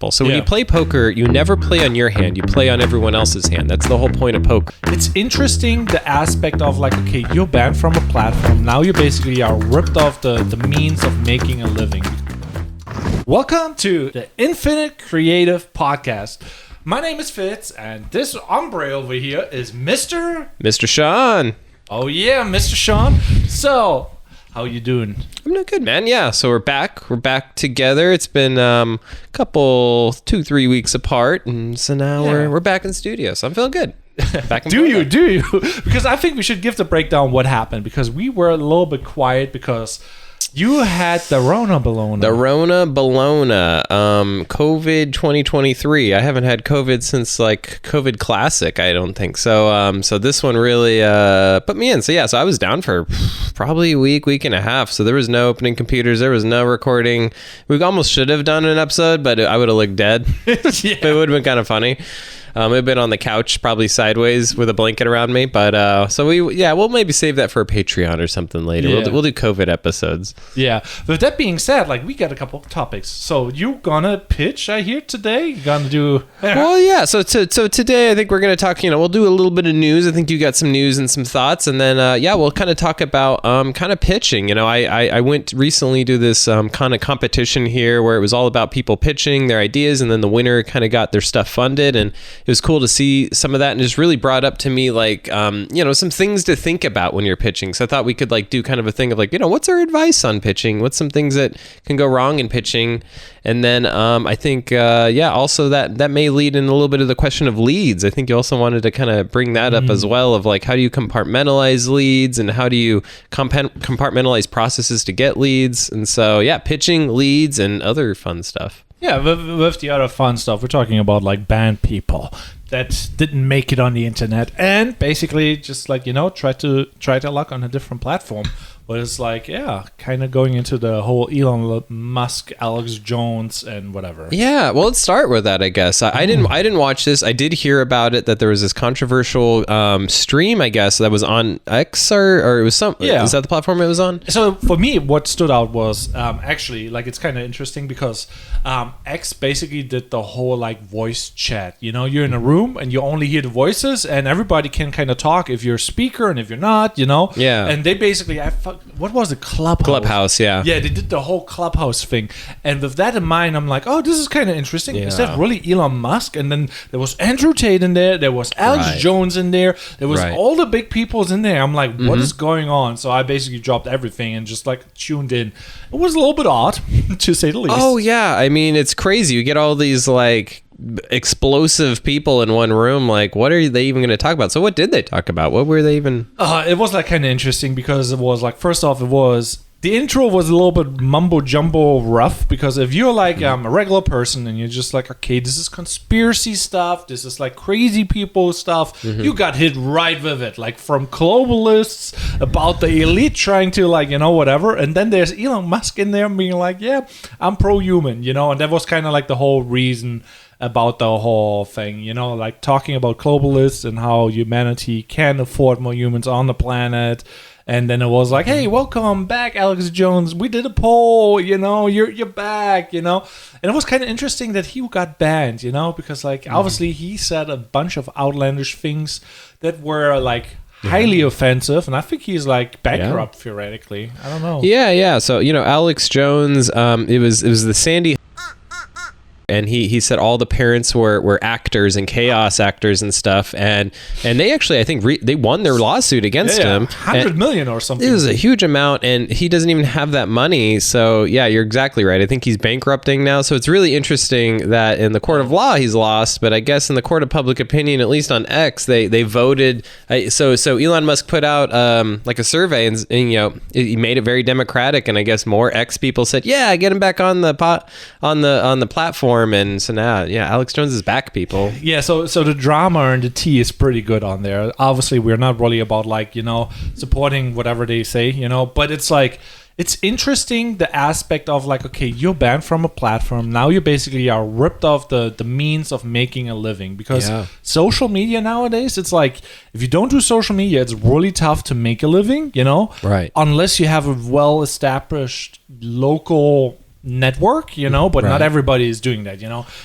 So when you play poker, you never play on your hand, you play on everyone else's hand. That's the whole point of poker. It's interesting, the aspect of like, okay, you're banned from a platform. Now you basically are ripped off the means of making a living. Welcome to the Infinite Creative Podcast. My name is Fitz, and this hombre over here is Mr. Sean. Oh yeah, Mr. Sean. So, how you doing? I'm doing good, man. Yeah, so we're back. We're back together. It's been a couple, 2-3 weeks apart, and so now we're back in studio. So I'm feeling good. Back in Do you? Because I think we should give the breakdown what happened, because we were a little bit quiet because you had the Rona Bologna. The Rona Bologna, COVID 2023. I haven't had COVID since like COVID Classic, I don't think. So so this one really put me in. So yeah, so I was down for probably a week and a half. So there was no opening computers. There was no recording. We almost should have done an episode, but I would have looked dead. It would have been kind of funny. I've been on the couch, probably sideways with a blanket around me. But so we'll maybe save that for a Patreon or something later. Yeah. We'll do COVID episodes. Yeah. With that being said, like, we got a couple of topics. So you gonna pitch, I hear, today? You gonna do... Well, yeah. So today I think we're going to talk, we'll do a little bit of news. I think you got some news and some thoughts. And then, we'll kind of talk about kind of pitching. I went recently to this kind of competition here where it was all about people pitching their ideas, and then the winner kind of got their stuff funded. And it was cool to see some of that, and just really brought up to me like some things to think about when you're pitching. So I thought we could like do kind of a thing of like, what's our advice on pitching, what's some things that can go wrong in pitching. And then I think also that may lead in a little bit of the question of leads. I think you also wanted to kind of bring that up as well, of like, how do you compartmentalize leads, and how do you compartmentalize processes to get leads. And so pitching, leads, and other fun stuff. Yeah, with the other fun stuff, we're talking about like banned people that didn't make it on the internet, and basically just like, try their luck on a different platform. But it's like, kind of going into the whole Elon Musk, Alex Jones, and whatever. Yeah, well, let's start with that, I guess. I didn't watch this. I did hear about it, that there was this controversial stream, I guess, that was on X or it was some. Yeah. Is that the platform it was on? So for me, what stood out was actually, like, it's kind of interesting because X basically did the whole like voice chat. You're in a room and you only hear the voices, and everybody can kind of talk if you're a speaker and if you're not. Yeah. And they basically, what was it? Clubhouse, yeah. Yeah, they did the whole Clubhouse thing. And with that in mind, I'm like, oh, this is kind of interesting. Yeah. Is that really Elon Musk? And then there was Andrew Tate in there. There was Alex Jones in there. There was all the big peoples in there. I'm like, what is going on? So I basically dropped everything and just like tuned in. It was a little bit odd, to say the least. Oh, yeah. I mean, it's crazy. You get all these like explosive people in one room. Like, what are they even going to talk about? So what did they talk about? What were they even? It was like kind of interesting because it was like, first off, the intro was a little bit mumbo jumbo rough, because if you're like a regular person and you're just like, okay, this is conspiracy stuff, this is like crazy people stuff, you got hit right with it, like from globalists about the elite trying to like, whatever. And then there's Elon Musk in there being like, yeah, I'm pro-human, and that was kind of like the whole reason about the whole thing, like talking about globalists and how humanity can afford more humans on the planet. And then it was like, hey, welcome back, Alex Jones. We did a poll, you're back, And it was kind of interesting that he got banned, because like obviously he said a bunch of outlandish things that were like highly offensive, and I think he's like bankrupt theoretically. I don't know. Yeah. So Alex Jones, it was the Sandy. And he said all the parents were actors and chaos actors and stuff, and they actually, I think, they won their lawsuit against him. 100 million or something. It was a huge amount, and he doesn't even have that money. So yeah, you're exactly right. I think he's bankrupting now. So it's really interesting that in the court of law he's lost, but I guess in the court of public opinion, at least on X, they voted. So Elon Musk put out like a survey, and he made it very democratic, and I guess more X people said, yeah, get him back on the platform. And so now, Alex Jones is back, people. Yeah, so the drama and the tea is pretty good on there. Obviously, we're not really about like, supporting whatever they say, but it's like, it's interesting, the aspect of like, okay, you're banned from a platform. Now you basically are ripped off the means of making a living, because social media nowadays, it's like, if you don't do social media, it's really tough to make a living, Right. Unless you have a well-established local network, but not everybody is doing that,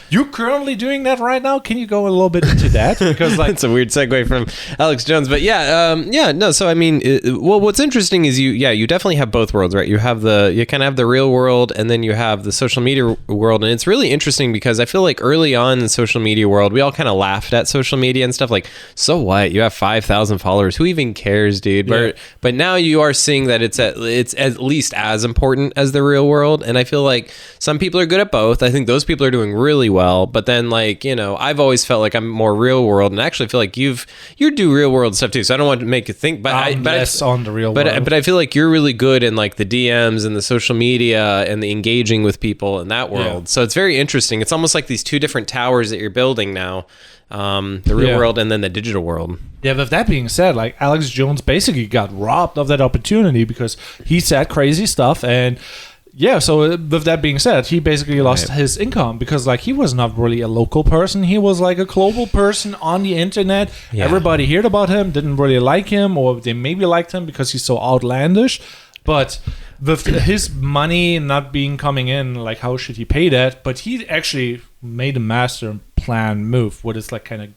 You're currently doing that right now. Can you go a little bit into that? Because it's a weird segue from Alex Jones, but no. So I mean, what's interesting is you definitely have both worlds, right? You kind of have the real world, and then you have the social media world, and it's really interesting because I feel like early on in the social media world, we all kind of laughed at social media and stuff like, so what? You have 5,000 followers. Who even cares, dude? Yeah. But now you are seeing that it's at least as important as the real world, and I feel like some people are good at both. I think those people are doing really well, but then I've always felt like I'm more real world, and I actually feel like you do real world stuff too. So I don't want to make you think, but less on the real world. But I feel like you're really good in like the DMs and the social media and the engaging with people in that world. Yeah. So it's very interesting. It's almost like these two different towers that you're building now. The real world and then the digital world. Yeah, but that being said, like Alex Jones basically got robbed of that opportunity because he said crazy stuff, and so with that being said, he basically lost his income because like he was not really a local person. He was like a global person on the internet. Yeah. Everybody heard about him, didn't really like him, or they maybe liked him because he's so outlandish. But with his money not being coming in, like how should he pay that? But he actually made a master plan move, what is like kind of,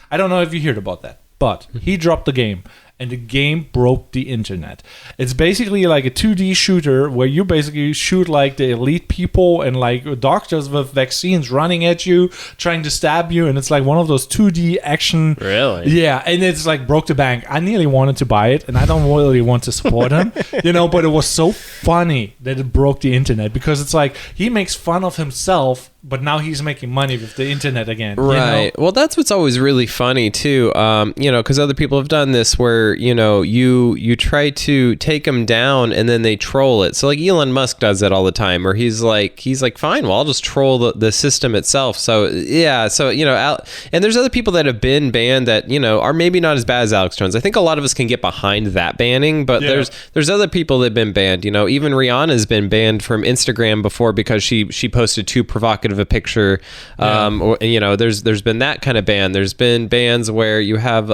I don't know if you heard about that, but he dropped the game. And the game broke the internet. It's basically like a 2D shooter where you basically shoot like the elite people and like doctors with vaccines running at you, trying to stab you. And it's like one of those 2D action. Really? Yeah. And it's like broke the bank. I nearly wanted to buy it and I don't really want to support him, but it was so funny that it broke the internet because it's like he makes fun of himself, but now he's making money with the internet again. Right. Well, that's what's always really funny too. Because other people have done this where, you try to take them down and then they troll it. So like Elon Musk does that all the time where he's like, fine, well, I'll just troll the system itself. So yeah. So, and there's other people that have been banned that, are maybe not as bad as Alex Jones. I think a lot of us can get behind that banning, but there's other people that have been banned, even Rihanna's been banned from Instagram before because she posted too provocative of a picture. There's been that kind of ban. There's been bans where you have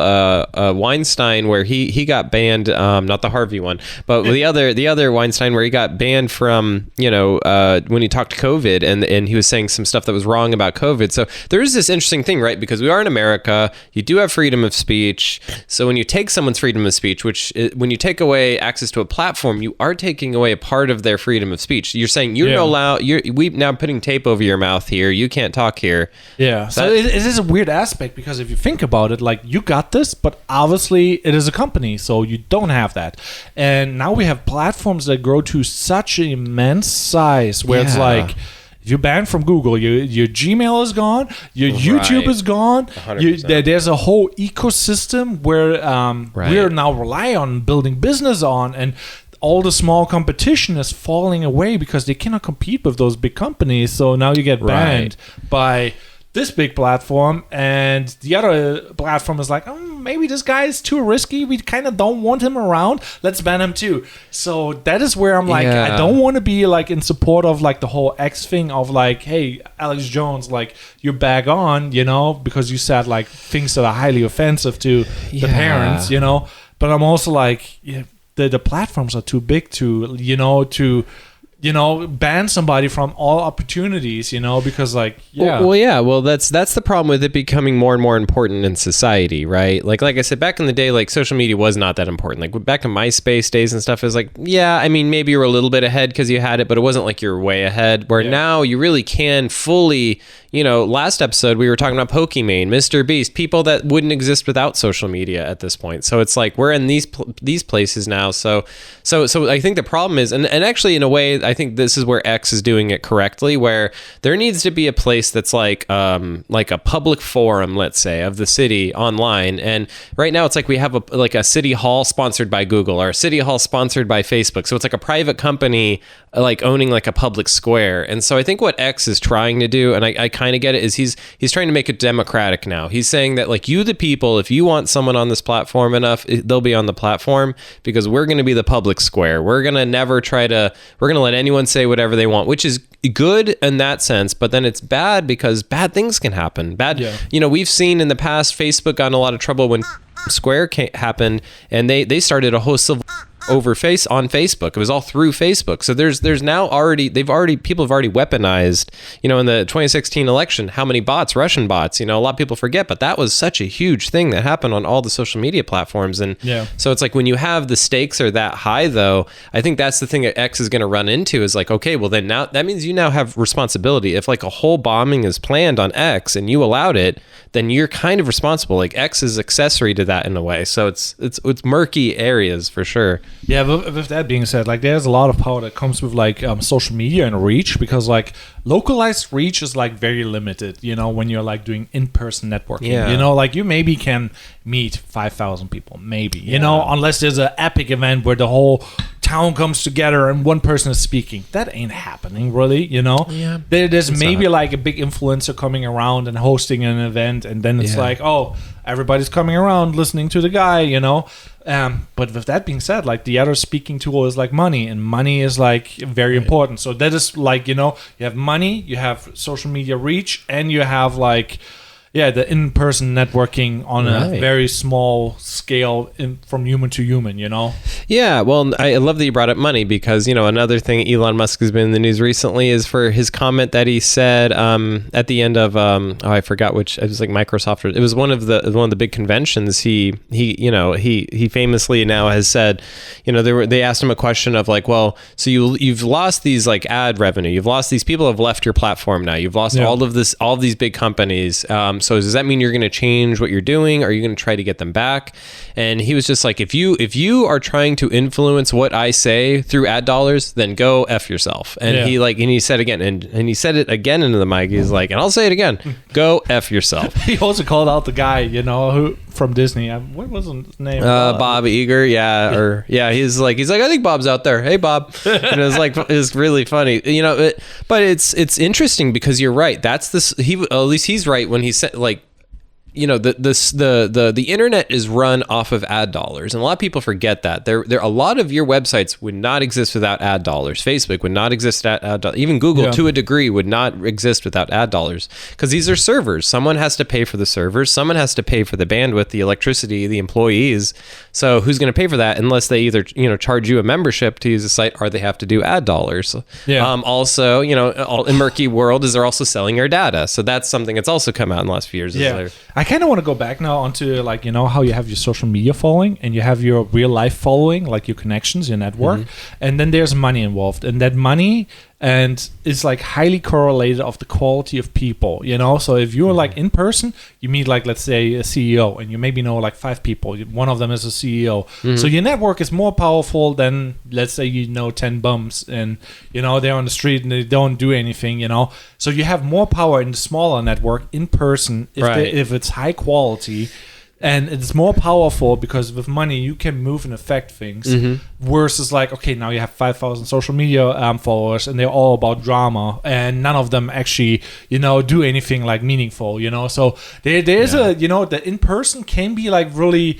Weinstein where he got banned, not the Harvey one, but the other Weinstein where he got banned from when he talked COVID and he was saying some stuff that was wrong about COVID. So there is this interesting thing, right? Because we are in America, you do have freedom of speech. So when you take someone's freedom of speech, when you take away access to a platform, you are taking away a part of their freedom of speech. You're saying we now putting tape over your mouth here. You can't talk here. Yeah. So it is a weird aspect because if you think about it, like you got this, but obviously it is a company, so you don't have that. And now we have platforms that grow to such an immense size where it's like you're banned from Google, your Gmail is gone, your YouTube is gone. There's a whole ecosystem where we're now rely on building business on, and all the small competition is falling away because they cannot compete with those big companies. So now you get banned by this big platform, and the other platform is like, maybe this guy is too risky. We kind of don't want him around. Let's ban him too. So that is where I'm like, I don't want to be like in support of like the whole X thing of like, hey, Alex Jones, like you're back on, because you said like things that are highly offensive to the parents, But I'm also like, the platforms are too big to ban somebody from all opportunities, because like, well, that's the problem with it becoming more and more important in society, right? Like I said, back in the day, like social media was not that important. Like back in MySpace days and stuff, it was like, maybe you were a little bit ahead because you had it, but it wasn't like you're way ahead. Where now you really can fully, last episode we were talking about Pokimane, Mr. Beast, people that wouldn't exist without social media at this point. So it's like we're in these places now. So I think the problem is, and actually in a way, I think this is where X is doing it correctly, where there needs to be a place that's like a public forum, let's say, of the city online. And right now it's like we have a city hall sponsored by Google or a city hall sponsored by Facebook. So it's like a private company like owning like a public square. And so I think what X is trying to do, and I kind of get it, is he's trying to make it democratic now. He's saying that like you, the people, if you want someone on this platform enough, they'll be on the platform because we're going to be the public square. We're going to let anyone say whatever they want, which is good in that sense, but then it's bad because bad things can happen. We've seen in the past Facebook got in a lot of trouble when Square happened, and they started a whole civil on Facebook. It was all through Facebook. So there's now people have already weaponized, in the 2016 election, how many bots, Russian bots, a lot of people forget, but that was such a huge thing that happened on all the social media platforms. And so it's like when you have the stakes are that high, though, I think that's the thing that X is going to run into is like, okay, well then now that means you now have responsibility. If like a whole bombing is planned on X and you allowed it, then you're kind of responsible. Like X is accessory to that in a way. So it's murky areas for sure. Yeah, but with that being said, like there's a lot of power that comes with like social media and reach, because like localized reach is like very limited, when you're like doing in-person networking. Yeah. Like you maybe can meet 5,000 people, maybe, unless there's an epic event where the whole town comes together and one person is speaking. That ain't happening, really, Yeah, there's maybe like a big influencer coming around and hosting an event, and then it's like, oh, everybody's coming around listening to the guy, but with that being said, like the other speaking tool is like money, and money is like very important. So that is like, you have money, you have social media reach, and you have like the in-person networking on a very small scale from human to human, Yeah, well, I love that you brought up money because, another thing Elon Musk has been in the news recently is for his comment that he said at the end of, I forgot which, it was like Microsoft, it was one of the big conventions. He famously now has said, they asked him a question of like, well, so you've lost these like ad revenue, you've lost these people have left your platform now, you've lost all of these big companies. So does that mean you're going to change what you're doing? Are you going to try to get them back? And he was just like, if you are trying to influence what I say through ad dollars, then go F yourself. And he said again, and he said it again into the mic. He's like, and I'll say it again, go F yourself. He also called out the guy, who from Disney. What was his name? Bob Iger. He's like, I think Bob's out there. Hey, Bob. And it was really funny, but it's interesting because you're right. That's this. At least he's right when he said like, the internet is run off of ad dollars, and a lot of people forget that. There a lot of your websites would not exist without ad dollars. Facebook would not exist without ad dollars. Even Google, to a degree, would not exist without ad dollars, because these are servers. Someone has to pay for the servers. Someone has to pay for the bandwidth, the electricity, the employees. So who's going to pay for that unless they either charge you a membership to use the site, or they have to do ad dollars. Also, in murky world is they're also selling your data. So that's something that's also come out in the last few years. I kind of want to go back now onto like, how you have your social media following and you have your real life following, like your connections, your network, and then there's money involved, and that money and is like highly correlated of the quality of people, so if you're like in person, you meet like, let's say a CEO, and you maybe know like 5 people, one of them is a CEO, so your network is more powerful than, let's say, 10 bums and they're on the street and they don't do anything, so you have more power in the smaller network in person if it's high quality. And it's more powerful because with money you can move and affect things, versus like, okay, now you have 5,000 social media followers and they're all about drama and none of them actually do anything like meaningful, so there's the in-person can be like really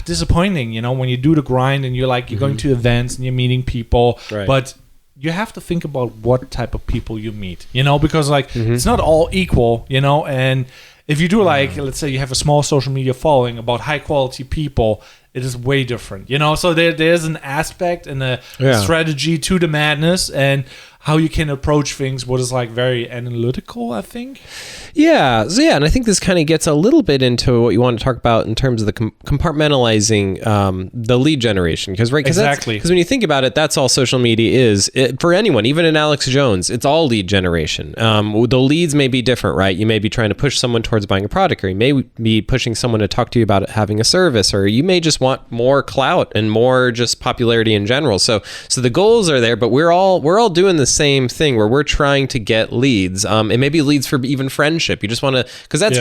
disappointing, when you do the grind and you're like, you're going to events and you're meeting people, but you have to think about what type of people you meet, because like it's not all equal, and if you do like, let's say you have a small social media following about high quality people, it is way different, so there's an aspect and a strategy to the madness and how you can approach things, what is like very analytical, I think. Yeah. So and I think this kind of gets a little bit into what you want to talk about in terms of the compartmentalizing the lead generation, because because when you think about it, that's all social media is for anyone, even in Alex Jones, it's all lead generation. The leads may be different, right? You may be trying to push someone towards buying a product, or you may be pushing someone to talk to you about having a service, or you may just want more clout and more just popularity in general. So the goals are there, but we're all doing the same thing where we're trying to get leads. It may be leads for even friendship. You just want to, because that's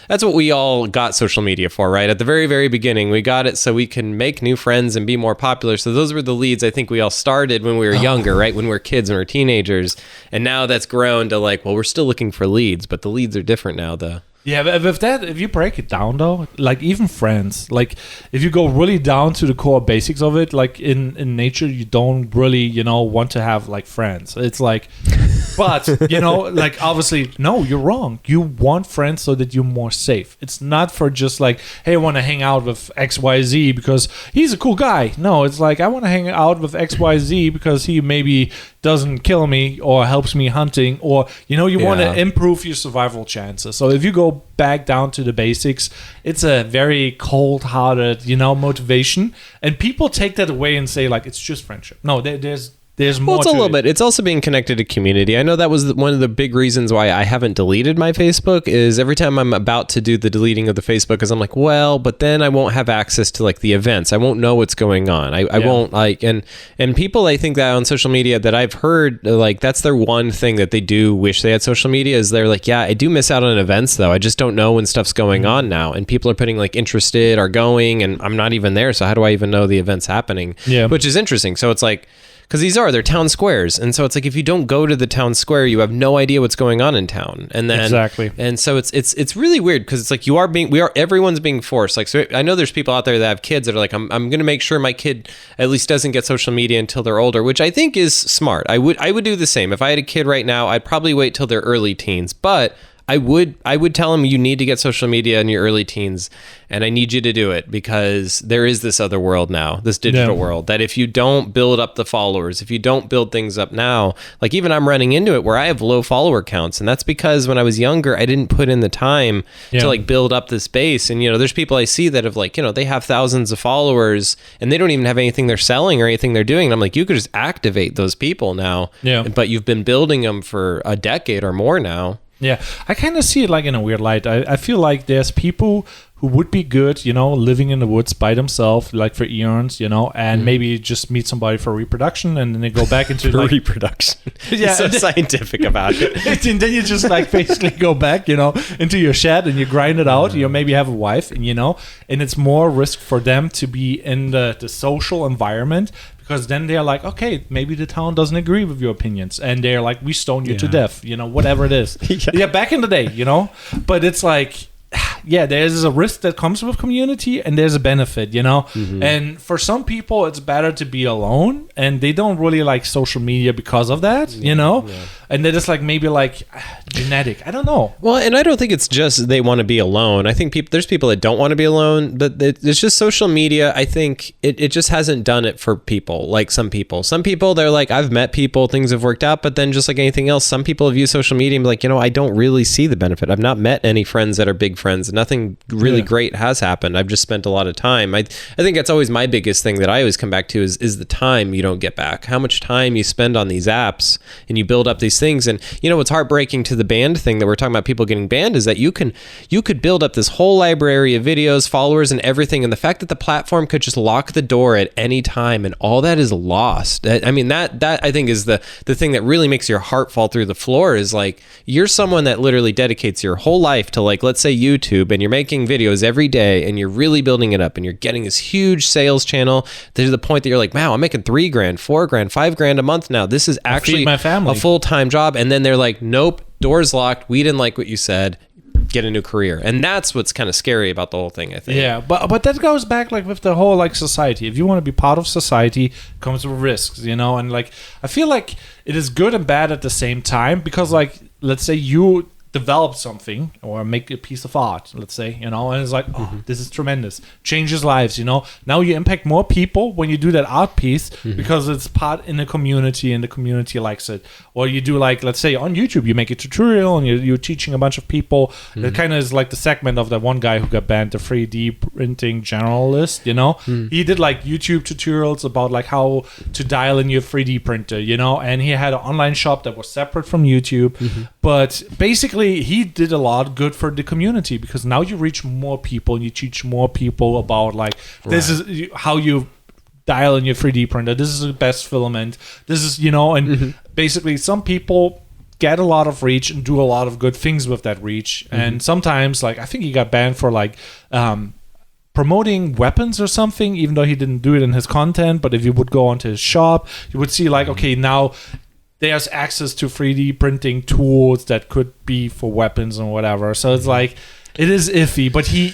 that's what we all got social media for, right? At the very, very beginning, we got it so we can make new friends and be more popular. So those were the leads I think we all started when we were younger, right? When we were kids and we were teenagers. And now that's grown to like, well, we're still looking for leads, but the leads are different now, though. Yeah, but with that, if you break it down though, like even friends, like if you go really down to the core basics of it, like in nature, you don't really, want to have like friends. It's like, but, like obviously, no, you're wrong. You want friends so that you're more safe. It's not for just like, hey, I want to hang out with XYZ because he's a cool guy. No, it's like, I want to hang out with XYZ because he maybe doesn't kill me or helps me hunting, or you want to improve your survival chances. So if you go back down to the basics, it's a very cold-hearted motivation, and people take that away and say like it's just friendship. No, there's more. Well, it's to a little it. bit. It's also being connected to community. I know that was one of the big reasons why I haven't deleted my Facebook. Is every time I'm about to do the deleting of the Facebook, is I'm like, well, but then I won't have access to like the events. I won't know what's going on. I won't like and people I think that on social media that I've heard like that's their one thing that they do wish they had social media is they're like, yeah, I do miss out on events though. I just don't know when stuff's going on now, and people are putting like interested or going, and I'm not even there. So how do I even know the event's happening? Yeah, which is interesting. So it's like. Because they're town squares, and so it's like if you don't go to the town square, you have no idea what's going on in town, and then exactly, and so it's really weird because it's like everyone's being forced. Like, so I know there's people out there that have kids that are like, I'm going to make sure my kid at least doesn't get social media until they're older, which I think is smart. I would do the same if I had a kid right now. I'd probably wait till they're early teens, but I would tell them you need to get social media in your early teens, and I need you to do it because there is this other world now, this digital world, that if you don't build up the followers, if you don't build things up now, like even I'm running into it where I have low follower counts, and that's because when I was younger, I didn't put in the time to like build up this base. And there's people I see that have like, they have thousands of followers and they don't even have anything they're selling or anything they're doing. And I'm like, you could just activate those people now, but you've been building them for a decade or more now. Yeah, I kind of see it like in a weird light. I feel like there's people who would be good, living in the woods by themselves, like for eons, and maybe just meet somebody for reproduction, and then they go back into like, reproduction. Yeah, so scientific about it. And then you just like basically go back, into your shed and you grind it out. You maybe have a wife, and and it's more risk for them to be in the social environment. Because then they're like, okay, maybe the town doesn't agree with your opinions. And they're like, we stone you to death, whatever it is. Back in the day, But it's like, there's a risk that comes with community and there's a benefit, Mm-hmm. And for some people, it's better to be alone and they don't really like social media because of that, And they're just like, maybe like genetic. I don't know. Well, and I don't think it's just they want to be alone. I think there's people that don't want to be alone, but it's just social media. I think it just hasn't done it for people. Like some people, they're like, I've met people, things have worked out, but then just like anything else, some people have used social media and be like, I don't really see the benefit. I've not met any friends that are big friends. Nothing really great has happened. I've just spent a lot of time. I think that's always my biggest thing that I always come back to is the time you don't get back. How much time you spend on these apps and you build up these things. And what's heartbreaking to the banned thing that we're talking about, people getting banned, is that you could build up this whole library of videos, followers, and everything. And the fact that the platform could just lock the door at any time and all that is lost. I mean, that I think is the thing that really makes your heart fall through the floor, is like, you're someone that literally dedicates your whole life to, like, let's say YouTube, and you're making videos every day and you're really building it up and you're getting this huge sales channel to the point that you're like, wow, I'm making $3,000, $4,000, $5,000 a month now. This is actually my family. A full-time job. And then they're like, nope, doors locked. We didn't like what you said. Get a new career. And that's what's kind of scary about the whole thing, I think. Yeah, but that goes back like with the whole like society. If you want to be part of society, comes with risks, and like I feel like it is good and bad at the same time, because like let's say you develop something or make a piece of art, let's say, and it's like, this is tremendous, changes lives, now you impact more people when you do that art piece, because it's part in the community and the community likes it. Or you do, like, let's say on YouTube, you make a tutorial and you're teaching a bunch of people. That kind of is like the segment of that one guy who got banned, the 3D printing generalist, he did like YouTube tutorials about like how to dial in your 3D printer, and he had an online shop that was separate from YouTube. But basically he did a lot good for the community, because now you reach more people and you teach more people about like, this is how you dial in your 3D printer, this is the best filament, this is, and basically some people get a lot of reach and do a lot of good things with that reach. And sometimes, like, I think he got banned for like promoting weapons or something, even though he didn't do it in his content. But if you would go onto his shop, you would see like, okay, now there's access to 3D printing tools that could be for weapons and whatever. So it's like, it is iffy, but you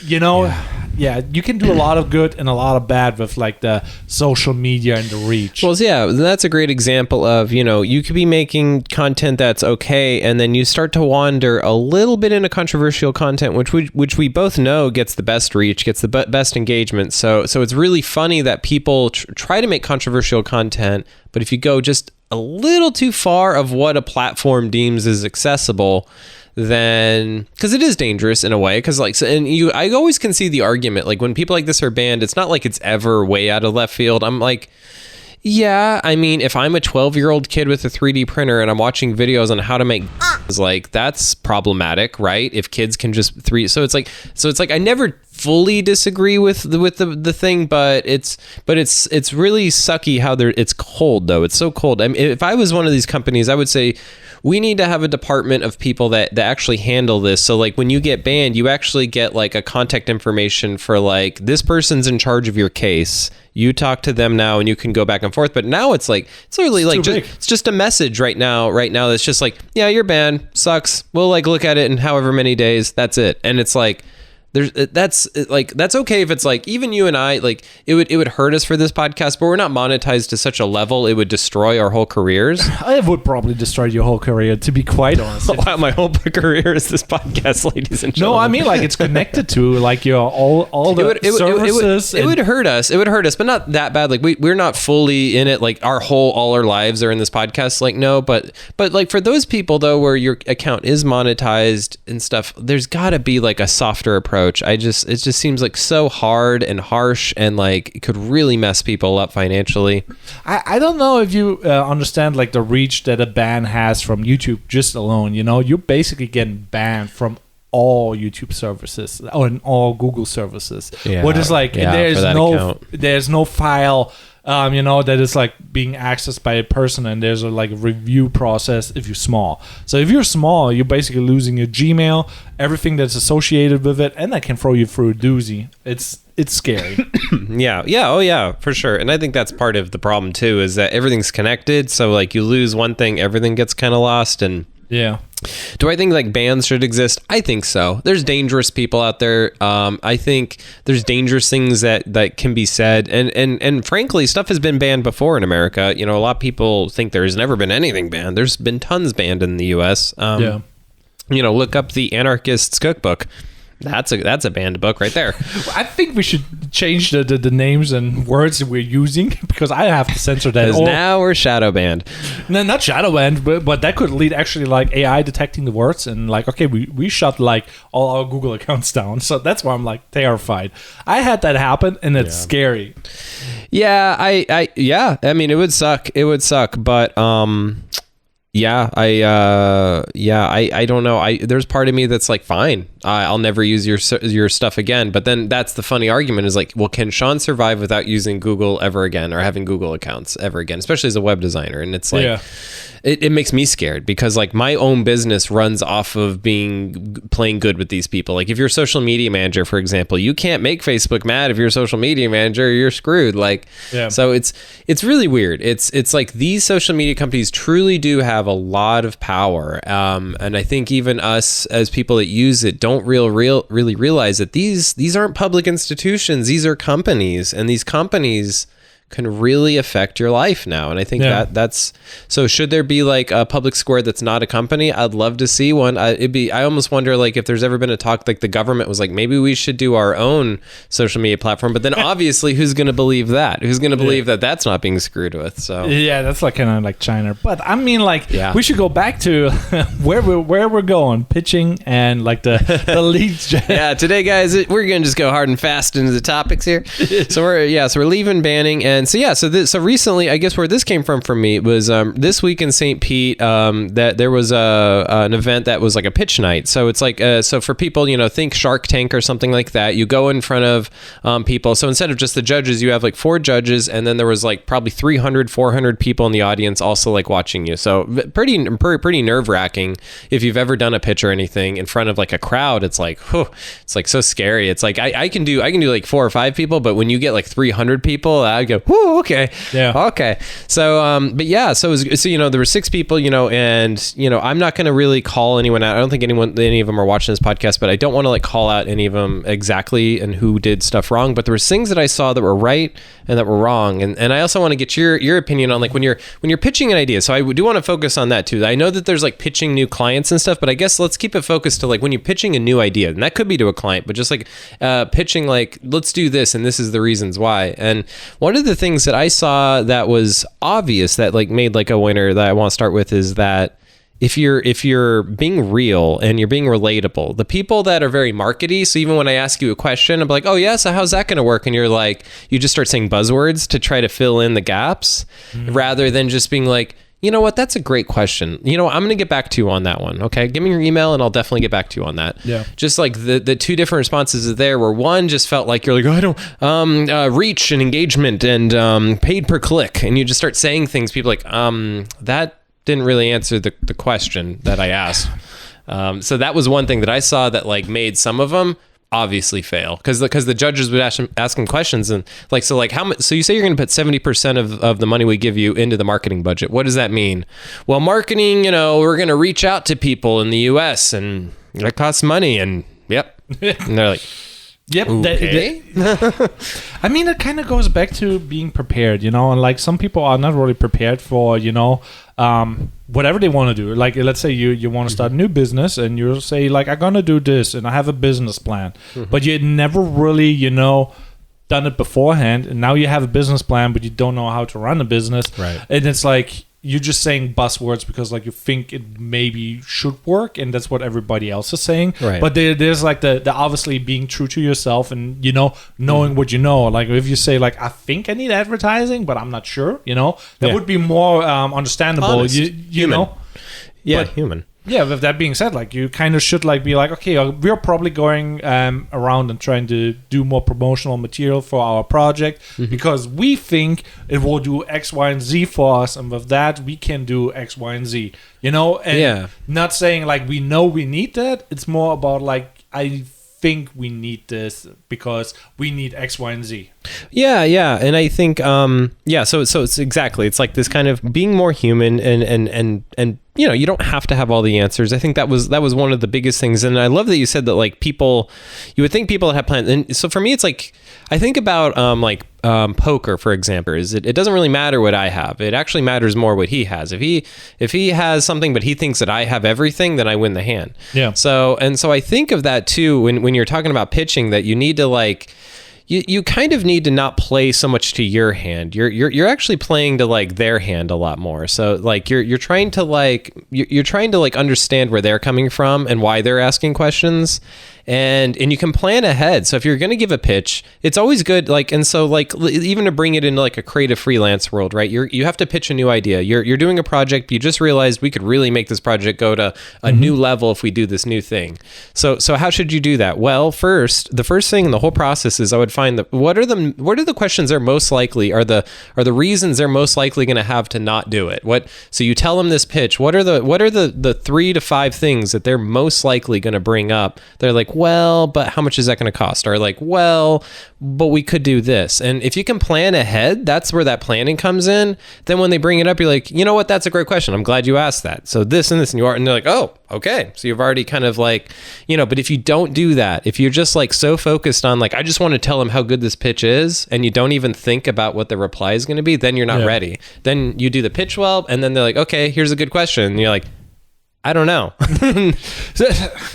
can do a lot of good and a lot of bad with like the social media and the reach. Well, yeah, that's a great example of, you could be making content that's okay, and then you start to wander a little bit into controversial content, which we both know gets the best reach, gets the best engagement. So it's really funny that people try to make controversial content, but if you go just a little too far of what a platform deems is accessible, then, because it is dangerous in a way, because I always can see the argument, like when people like this are banned, it's not like it's ever way out of left field. I'm like, yeah, I mean, if I'm a 12-year-old kid with a 3D printer and I'm watching videos on how to make like, that's problematic, right? If kids can just so it's like I never fully disagree with the thing, but it's really sucky how it's cold though. It's so cold. I mean, if I was one of these companies, I would say we need to have a department of people that actually handle this. So like when you get banned, you actually get like a contact information for like, this person's in charge of your case. You talk to them now and you can go back and forth. But now it's like, it's literally like, it's just a message right now that's just like, yeah, you're banned, sucks. We'll like look at it in however many days. That's it. And it's like, that's okay if it's like, even you and I, like it would hurt us for this podcast, but we're not monetized to such a level it would destroy our whole careers. It would probably destroy your whole career, to be quite honest. Wow, my whole career is this podcast, ladies and gentlemen. No, I mean like it's connected to like your all the services. It would hurt us. It would hurt us, but not that bad. Like we're not fully in it. Like all our lives are in this podcast. Like no, but like for those people though, where your account is monetized and stuff, there's got to be like a softer approach. It just seems like so hard and harsh, and like it could really mess people up financially. I don't know if you understand like the reach that a ban has from YouTube just alone. You're basically getting banned from all YouTube services and all Google services. Yeah, what is like there's no file that is like being accessed by a person, and there's a like review process if you're small. So if you're small, you're basically losing your Gmail, everything that's associated with it, and that can throw you through a doozy. It's scary. Yeah, for sure. And I think that's part of the problem too, is that everything's connected. So like you lose one thing, everything gets kind of lost. And yeah. Do I think like bans should exist? I think so. There's dangerous people out there. I think there's dangerous things that can be said. And frankly, stuff has been banned before in America. A lot of people think there's never been anything banned. There's been tons banned in the US. Look up the Anarchist's Cookbook. That's a banned book right there. I think we should change the names and words that we're using, because I have to censor that. Because now we're shadow banned. No, not shadow banned, but that could lead actually like AI detecting the words and like, okay, we shut like all our Google accounts down. So that's why I'm like terrified. I had that happen, and it's scary. Yeah, I mean, it would suck. But I don't know. There's part of me that's like, fine, I'll never use your stuff again. But then that's the funny argument, is like, well, can Sean survive without using Google ever again, or having Google accounts ever again, especially as a web designer? And it's like, it makes me scared, because like my own business runs off of playing good with these people. Like if you're a social media manager, for example, you can't make Facebook mad. If you're a social media manager, you're screwed. Like, so it's really weird. It's like these social media companies truly do have a lot of power. And I think even us as people that use it don't really realize that these aren't public institutions. These are companies, and these companies can really affect your life now. And I think that's so. Should there be like a public square that's not a company? I'd love to see one. I almost wonder like if there's ever been a talk like the government was like, maybe we should do our own social media platform. But then obviously, who's going to believe that? Who's going to believe that that's not being screwed with? So yeah, that's like kind of like China. But I mean, like we should go back to where we're going, pitching and like the leads. Yeah, today, guys, we're going to just go hard and fast into the topics here. So we're leaving banning. And so recently, I guess where this came from for me was this week in St. Pete, that there was an event that was like a pitch night. So it's like, so for people, think Shark Tank or something like that. You go in front of people. So instead of just the judges, you have like 4 judges, and then there was like probably 400 people in the audience also like watching you. So pretty nerve wracking. If you've ever done a pitch or anything in front of like a crowd, it's like, it's like so scary. It's like I can do like 4 or 5 people, but when you get like 300 people, I go, whoo, okay. Yeah. Okay. So, but yeah, so there were 6 people, and, I'm not going to really call anyone out. I don't think any of them are watching this podcast, but I don't want to like call out any of them exactly and who did stuff wrong. But there was things that I saw that were right and that were wrong. And I also want to get your opinion on like when you're pitching an idea. So I do want to focus on that too. I know that there's like pitching new clients and stuff, but I guess let's keep it focused to like when you're pitching a new idea, and that could be to a client, but just like pitching like, let's do this and this is the reasons why. And one of the things that I saw that was obvious that like made like a winner that I want to start with is that if you're being real and you're being relatable, the people that are very markety, so even when I ask you a question, I'm like, oh yeah, so how's that going to work? And you're like, you just start saying buzzwords to try to fill in the gaps rather than just being like, you know what, that's a great question. I'm going to get back to you on that one. Okay. Give me your email and I'll definitely get back to you on that. Yeah. Just like the 2 different responses there where one just felt like you're like, oh, I don't, reach and engagement and paid per click. And you just start saying things. People like, that didn't really answer the question that I asked. So that was one thing that I saw that like made some of them obviously fail because the judges would ask them questions and like, so like how much, so you say you're going to put 70% of the money we give you into the marketing budget. What does that mean? Well, marketing, we're going to reach out to people in the US and that costs money and yep. And they're like, yep. Okay. I mean, it kind of goes back to being prepared, and like some people are not really prepared for, whatever they want to do. Like, let's say you want to start a new business and you'll say like, I'm going to do this and I have a business plan, but you had never really, done it beforehand. And now you have a business plan, but you don't know how to run a business. Right. And it's like, you're just saying buzzwords because like you think it maybe should work and that's what everybody else is saying. Right. But there's like the obviously being true to yourself and knowing what you know. Like if you say like, I think I need advertising but I'm not sure, that would be more understandable. Honest. Human. Yeah, but, human. Yeah, with that being said, like you kind of should like be like, okay, we're probably going around and trying to do more promotional material for our project because we think it will do X, Y, and Z for us, and with that we can do X, Y, and Z. And not saying like we know we need that. It's more about like I think we need this because we need X, Y, and Z. Yeah, and I think so it's exactly, it's like this kind of being more human and you don't have to have all the answers. I think that was one of the biggest things, and I love that you said that like you would think people that have plans. And so for me, it's like I think about poker, for example. It doesn't really matter what I have. It actually matters more what he has. If he has something but he thinks that I have everything, then I win the hand. Yeah. So I think of that too when you're talking about pitching, that you need to like. You kind of need to not play so much to your hand. You're actually playing to like their hand a lot more. So like you're trying to like understand where they're coming from and why they're asking questions. And you can plan ahead. So if you're going to give a pitch, it's always good. Like, and so like, even to bring it into like a creative freelance world, right? You have to pitch a new idea. You're doing a project. You just realized we could really make this project go to a new level if we do this new thing. So how should you do that? Well, the first thing in the whole process is I would find that what are the questions they're most likely are the reasons they're most likely going to have to not do it. So you tell them this pitch. What are the 3 to 5 things that they're most likely going to bring up? They're like, well, but how much is that going to cost? Or like, well, but we could do this. And if you can plan ahead, that's where that planning comes in. Then when they bring it up, you're like, you know what? That's a great question. I'm glad you asked that. So this and this, and they're like, oh, okay. So you've already kind of like, but if you don't do that, if you're just like so focused on like, I just want to tell them how good this pitch is, and you don't even think about what the reply is going to be, then you're not ready. Then you do the pitch well, and then they're like, okay, here's a good question. And you're like, I don't know. So,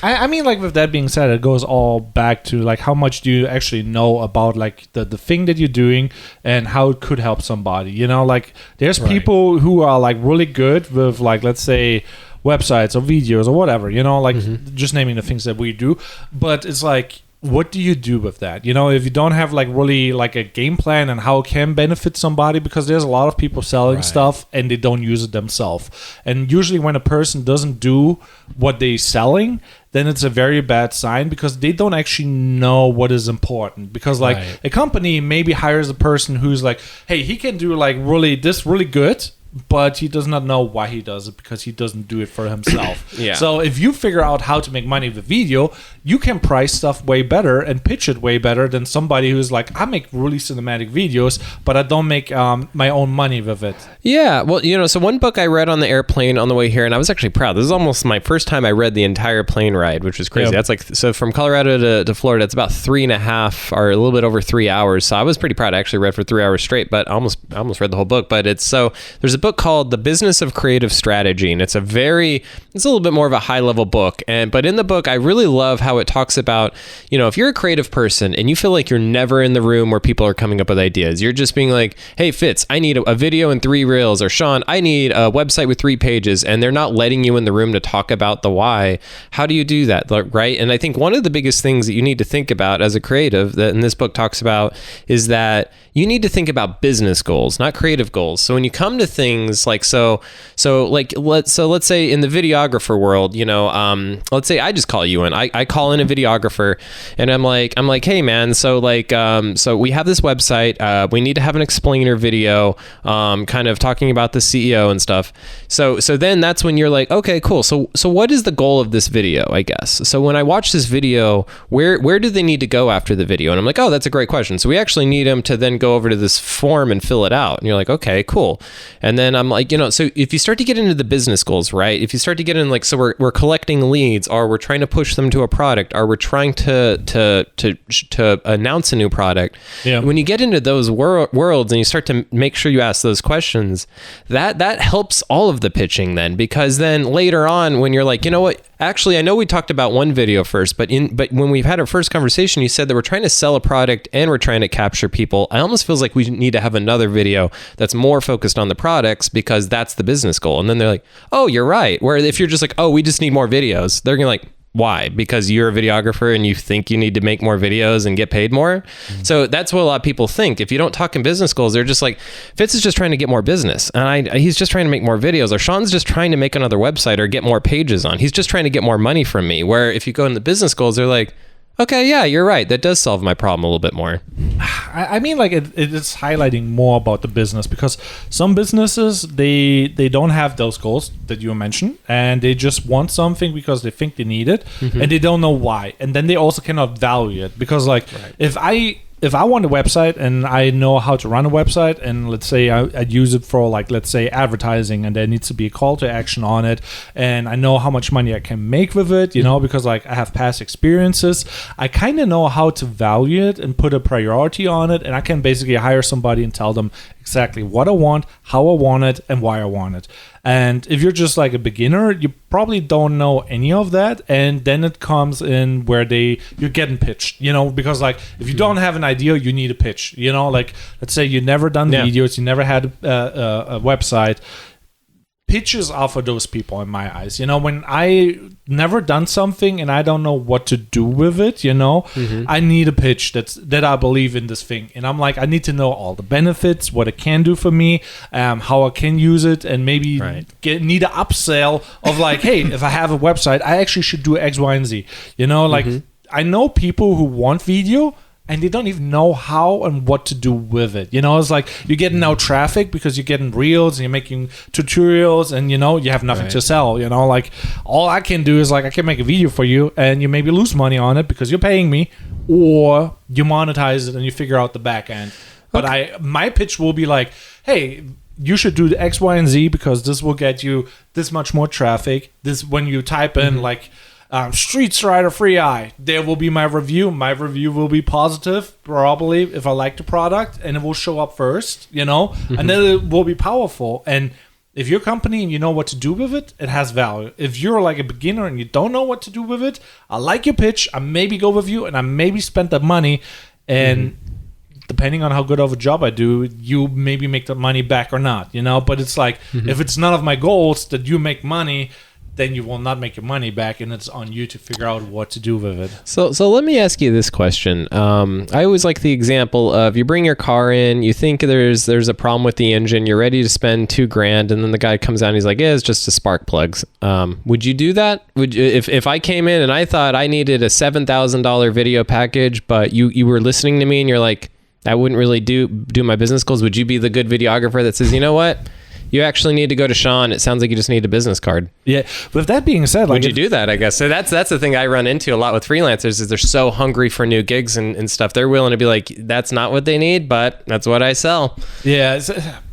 I mean, like with that being said, it goes all back to like how much do you actually know about like the thing that you're doing and how it could help somebody. Like there's people who are like really good with like, let's say, websites or videos or whatever, like just naming the things that we do. But it's like, what do you do with that? If you don't have like really like a game plan and how it can benefit somebody, because there's a lot of people selling stuff and they don't use it themselves. And usually when a person doesn't do what they're selling, then it's a very bad sign because they don't actually know what is important. Because like a company maybe hires a person who's like, hey, he can do like really good, but he does not know why he does it because he doesn't do it for himself. Yeah. So if you figure out how to make money with video, you can price stuff way better and pitch it way better than somebody who's like, I make really cinematic videos, but I don't make my own money with it. Yeah, well, so one book I read on the airplane on the way here, and I was actually proud. This is almost my first time I read the entire plane ride, which was crazy. Yep. That's so from Colorado to Florida, it's about 3.5 or a little bit over 3 hours. So I was pretty proud. I actually read for 3 hours straight, but I almost read the whole book. But there's a book called The Business of Creative Strategy, and it's a little bit more of a high level book. But in the book, I really love how it talks about, if you're a creative person and you feel like you're never in the room where people are coming up with ideas, you're just being like, hey, Fitz, I need a video and 3 reels, or Sean, I need a website with 3 pages, and they're not letting you in the room to talk about the why. How do you do that, right? And I think one of the biggest things that you need to think about as a creative that in this book talks about is that you need to think about business goals, not creative goals. So when you come to things like, let's say in the videographer world, let's say I just call you in. I call in a videographer, and I'm like, hey man, so we have this website. We need to have an explainer video, kind of talking about the CEO and stuff. So then that's when you're like, okay, cool. So what is the goal of this video, I guess? So when I watch this video, where do they need to go after the video? And I'm like, oh, that's a great question. So we actually need them to then go over to this form and fill it out. And you're like, okay, cool. And then I'm like, so if you start to get into the business goals, right? If you start to get in so we're collecting leads, or we're trying to push them to a product, or we're trying to announce a new product. Yeah. When you get into those worlds and you start to make sure you ask those questions, that helps all of the pitching then, because then later on when you're like, you know what, actually, I know we talked about one video first, but when we've had our first conversation, you said that we're trying to sell a product and we're trying to capture people. It almost feels like we need to have another video that's more focused on the products, because that's the business goal. And then they're like, oh, you're right. Where if you're just like, oh, we just need more videos, they're gonna like, why? Because you're a videographer and you think you need to make more videos and get paid more. Mm-hmm. So that's what a lot of people think. If you don't talk in business goals, they're just like, Fitz is just trying to get more business, and he's just trying to make more videos, or Sean's just trying to make another website or get more pages on. He's just trying to get more money from me. Where if you go in the business goals, they're like, okay, yeah, you're right. That does solve my problem a little bit more. I mean, like it is highlighting more about the business, because some businesses, they don't have those goals that you mentioned, and they just want something because they think they need it, mm-hmm. and they don't know why. And then they also cannot value it, because like if I want a website and I know how to run a website, and let's say I'd use it for let's say advertising, and there needs to be a call to action on it, and I know how much money I can make with it, because I have past experiences, I kind of know how to value it and put a priority on it, and I can basically hire somebody and tell them exactly what I want, how I want it, and why I want it. And if you're just like a beginner, you probably don't know any of that, and then it comes in where you're getting pitched, because if you don't have an idea, you need a pitch, let's say you never done videos, you never had a website. Pitches are for those people in my eyes. When I never done something and I don't know what to do with it, mm-hmm. I need a pitch that I believe in this thing. And I'm like, I need to know all the benefits, what it can do for me, how I can use it, and maybe need an upsell of hey, if I have a website, I actually should do X, Y, and Z. Mm-hmm. I know people who want video, and they don't even know how and what to do with it. It's like you're getting no traffic because you're getting reels and you're making tutorials, and you have nothing to sell. All I can do is I can make a video for you, and you maybe lose money on it because you're paying me, or you monetize it and you figure out the back end. But my pitch will be hey, you should do the X, Y, and Z, because this will get you this much more traffic. This, when you type in Street Strider Free Eye, there will be my review. My review will be positive, probably, if I like the product, and it will show up first, mm-hmm. and then it will be powerful. And if your company and you know what to do with it, it has value. If you're like a beginner and you don't know what to do with it, I like your pitch, I maybe go with you, and I maybe spend that money, and mm-hmm. depending on how good of a job I do, you maybe make the money back or not, but it's mm-hmm. if it's none of my goals that you make money, then you will not make your money back, and it's on you to figure out what to do with it. So let me ask you this question. I always like the example of you bring your car in, you think there's a problem with the engine, you're ready to spend $2,000, and then the guy comes out and he's like, yeah, it's just a spark plugs. Would you do that? If I came in and I thought I needed a $7,000 video package, but you were listening to me and you're like, that wouldn't really do my business goals, would you be the good videographer that says, you know what? you actually need to go to Sean. It sounds like you just need a business card. Yeah. With that being said, would you do that? I guess so. That's the thing I run into a lot with freelancers is they're so hungry for new gigs and stuff. They're willing to be like, that's not what they need, but that's what I sell. Yeah.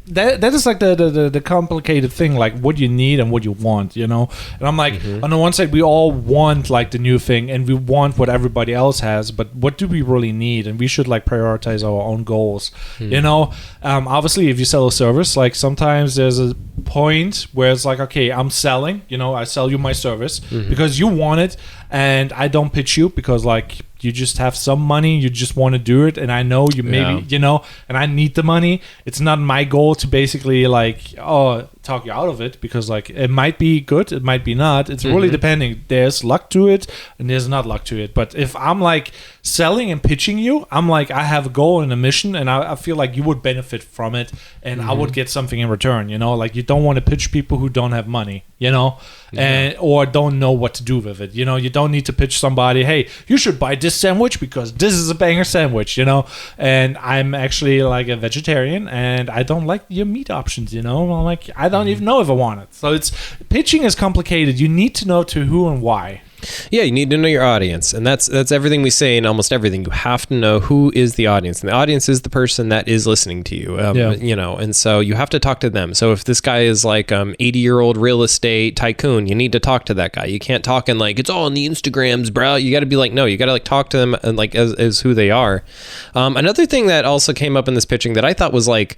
That is like the complicated thing, like what you need and what you want, you know. And I'm like, on the one side, we all want like the new thing, and we want what everybody else has, but what do we really need? And we should like prioritize our own goals, you know. Obviously, if you sell a service, like sometimes there's a point where it's like, okay, I'm selling, you know, I sell you my service because you want it, and I don't pitch you because like you just have some money, you just want to do it, and I know you maybe, you know, and I need the money. It's not my goal to basically like, talk you out of it, because like it might be good, it might be not. It's really depending. There's luck to it and there's not luck to it. But if I'm like selling and pitching you, I'm like, I have a goal and a mission, and I feel like you would benefit from it, and I would get something in return, you know. Like you don't want to pitch people who don't have money, you know, and or don't know what to do with it, you know. You don't need to pitch somebody, hey, you should buy this sandwich because this is a banger sandwich, you know. And I'm actually like a vegetarian and I don't like your meat options, you know. I'm like, I don't even know if I want it. So it's pitching is complicated. You need to know to who and why. Yeah, you need to know your audience, and that's everything we say in almost everything. You have to know who is the audience, and the audience is the person that is listening to you. You know, and so you have to talk to them. So if this guy is like 80-year-old real estate tycoon, you need to talk to that guy. You can't talk in like it's all on the Instagrams, bro. You got to be like, no, you got to like talk to them and like as who they are. Another thing that also came up in this pitching that I thought was like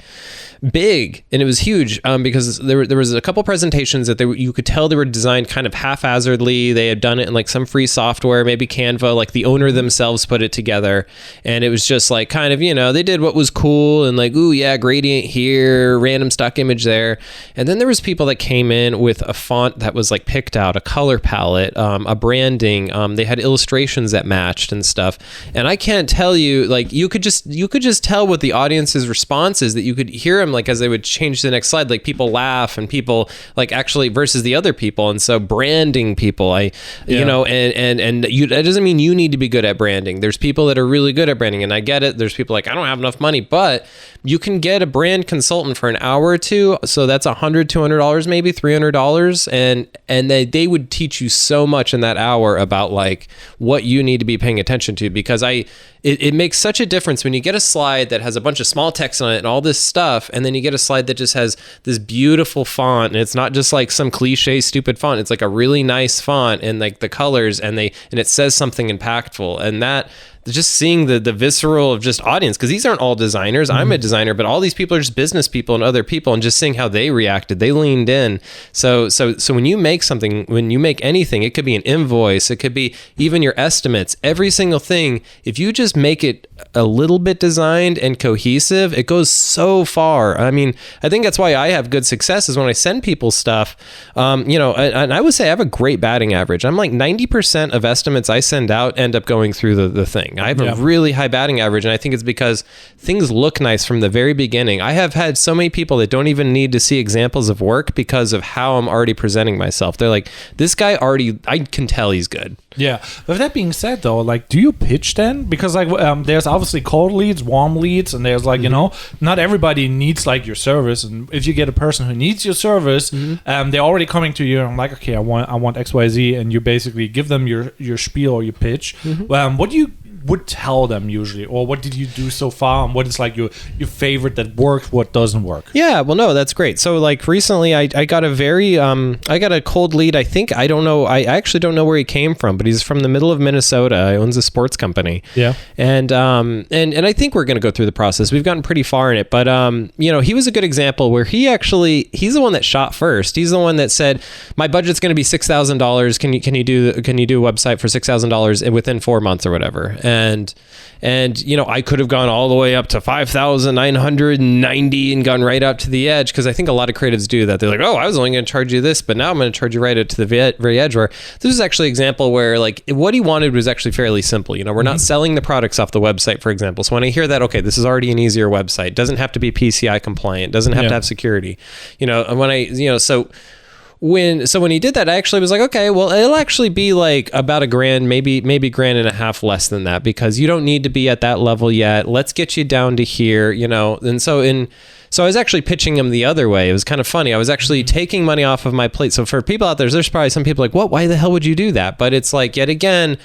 big, and it was huge because there was a couple presentations that you could tell they were designed kind of haphazardly. They had done it in like some free software, maybe Canva, like the owner themselves put it together, and it was just like kind of, you know, they did what was cool and like, ooh yeah, gradient here, random stock image there. And then there was people that came in with a font that was like picked out, a color palette, a branding, they had illustrations that matched and stuff. And I can't tell you, like you could just tell what the audience's response is, that you could hear them like as they would change to the next slide, like people laugh and people like actually versus the other people. And so branding people, you know, and you, that doesn't mean you need to be good at branding. There's people that are really good at branding, and I get it. There's people like, I don't have enough money, but you can get a brand consultant for an hour or two. So that's $100, $200, maybe $300. And they would teach you so much in that hour about like what you need to be paying attention to, because it makes such a difference when you get a slide that has a bunch of small text on it and all this stuff, and then you get a slide that just has this beautiful font, and it's not just like some cliche stupid font. It's like a really nice font, and like the colors, and it says something impactful, and that just seeing the visceral of just audience, because these aren't all designers. I'm a designer, but all these people are just business people and other people, and just seeing how they reacted, they leaned in. So when you make something, when you make anything, it could be an invoice, it could be even your estimates, every single thing, if you just make it a little bit designed and cohesive, it goes so far. I mean, I think that's why I have good success, is when I send people stuff, you know, and I would say I have a great batting average. I'm like 90% of estimates I send out end up going through the thing. I have a really high batting average, and I think it's because things look nice from the very beginning. I have had so many people that don't even need to see examples of work because of how I'm already presenting myself. They're like, this guy already, I can tell he's good. Yeah. With that being said, though, like, do you pitch then? Because like there's obviously cold leads, warm leads, and there's like, you know, not everybody needs like your service. And if you get a person who needs your service, they're already coming to you and I'm like, okay, I want XYZ, and you basically give them your spiel or your pitch. What do you would tell them usually, or what did you do so far, and what is like your favorite that works, what doesn't work? Yeah, well, no, that's great. So like recently I got a very I got a cold lead. I actually don't know where he came from, but he's from the middle of Minnesota. He owns a sports company. Yeah. And I think we're going to go through the process. We've gotten pretty far in it, but you know, he was a good example where he's the one that shot first. He's the one that said, my budget's going to be $6,000. Can you do a website for $6,000 within 4 months or whatever? And you know, I could have gone all the way up to 5,990 and gone right up to the edge, because I think a lot of creatives do that. They're like, oh, I was only going to charge you this, but now I'm going to charge you right up to the very edge. Where this is actually an example where like what he wanted was actually fairly simple. You know, we're not selling the products off the website, for example. So when I hear that, okay, this is already an easier website, doesn't have to be PCI compliant, doesn't have to have security. You know, when so when he did that, I actually was like, okay, well, it'll actually be like about $1,000, maybe $1.50 less than that, because you don't need to be at that level yet. Let's get you down to here, And so I was actually pitching him the other way. It was kind of funny. I was actually taking money off of my plate. So for people out there, there's probably some people like, what? Why the hell would you do that? But it's like, yet again,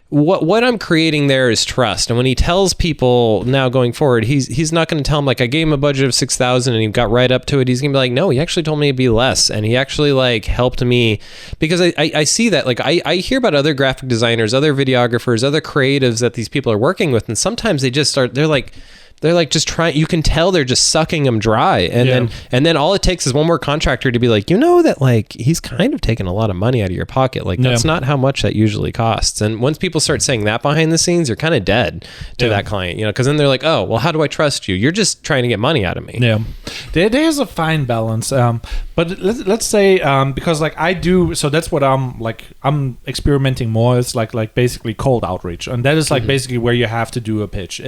what I'm creating there is trust. And when he tells people now going forward, he's not going to tell them like, I gave him a budget of $6,000 and he got right up to it. He's going to be like, no, he actually told me it'd be less. And he actually like helped me, because I see that, like I hear about other graphic designers, other videographers, other creatives that these people are working with. And sometimes they just they're like just trying, you can tell they're just sucking them dry. And then all it takes is one more contractor to be like, that like he's kind of taking a lot of money out of your pocket. Like that's not how much that usually costs. And once people start saying that behind the scenes, you're kind of dead to that client, because then they're like, oh, well, how do I trust you? You're just trying to get money out of me. Yeah. There's a fine balance. But let's say, because like I do, so that's what I'm experimenting more. It's like basically cold outreach. And that is like basically where you have to do a pitch.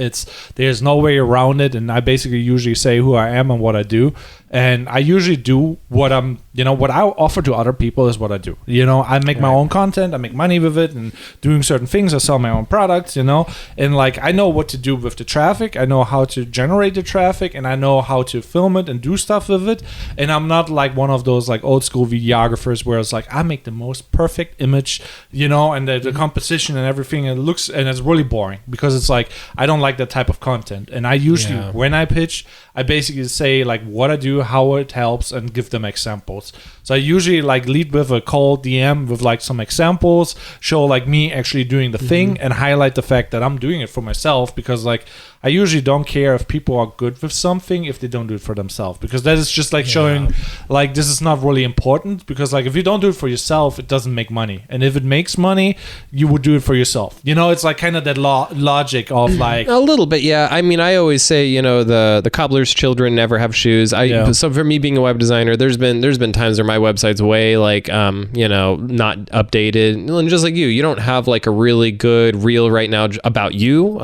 There's no way around it, and I basically usually say who I am and what I do, and I usually do what I'm what I offer to other people is what I do. I make my own content, I make money with it, and doing certain things, I sell my own products, and like I know what to do with the traffic, I know how to generate the traffic, and I know how to film it and do stuff with it. And I'm not like one of those like old school videographers where it's like I make the most perfect image, and the composition and everything, and it's really boring, because it's like I don't like that type of content. And I usually when I pitch, I basically say like what I do, how it helps, and give them examples. So I usually like lead with a cold DM with like some examples, show like me actually doing the thing, and highlight the fact that I'm doing it for myself, because like I usually don't care if people are good with something if they don't do it for themselves, because that is just like showing like this is not really important, because like if you don't do it for yourself, it doesn't make money, and if it makes money, you would do it for yourself. It's like kind of that logic of like a little bit. Yeah, I mean, I always say the cobbler's children never have shoes. So for me being a web designer, there's been times where my website's way like not updated, and just like you don't have like a really good reel right now about you.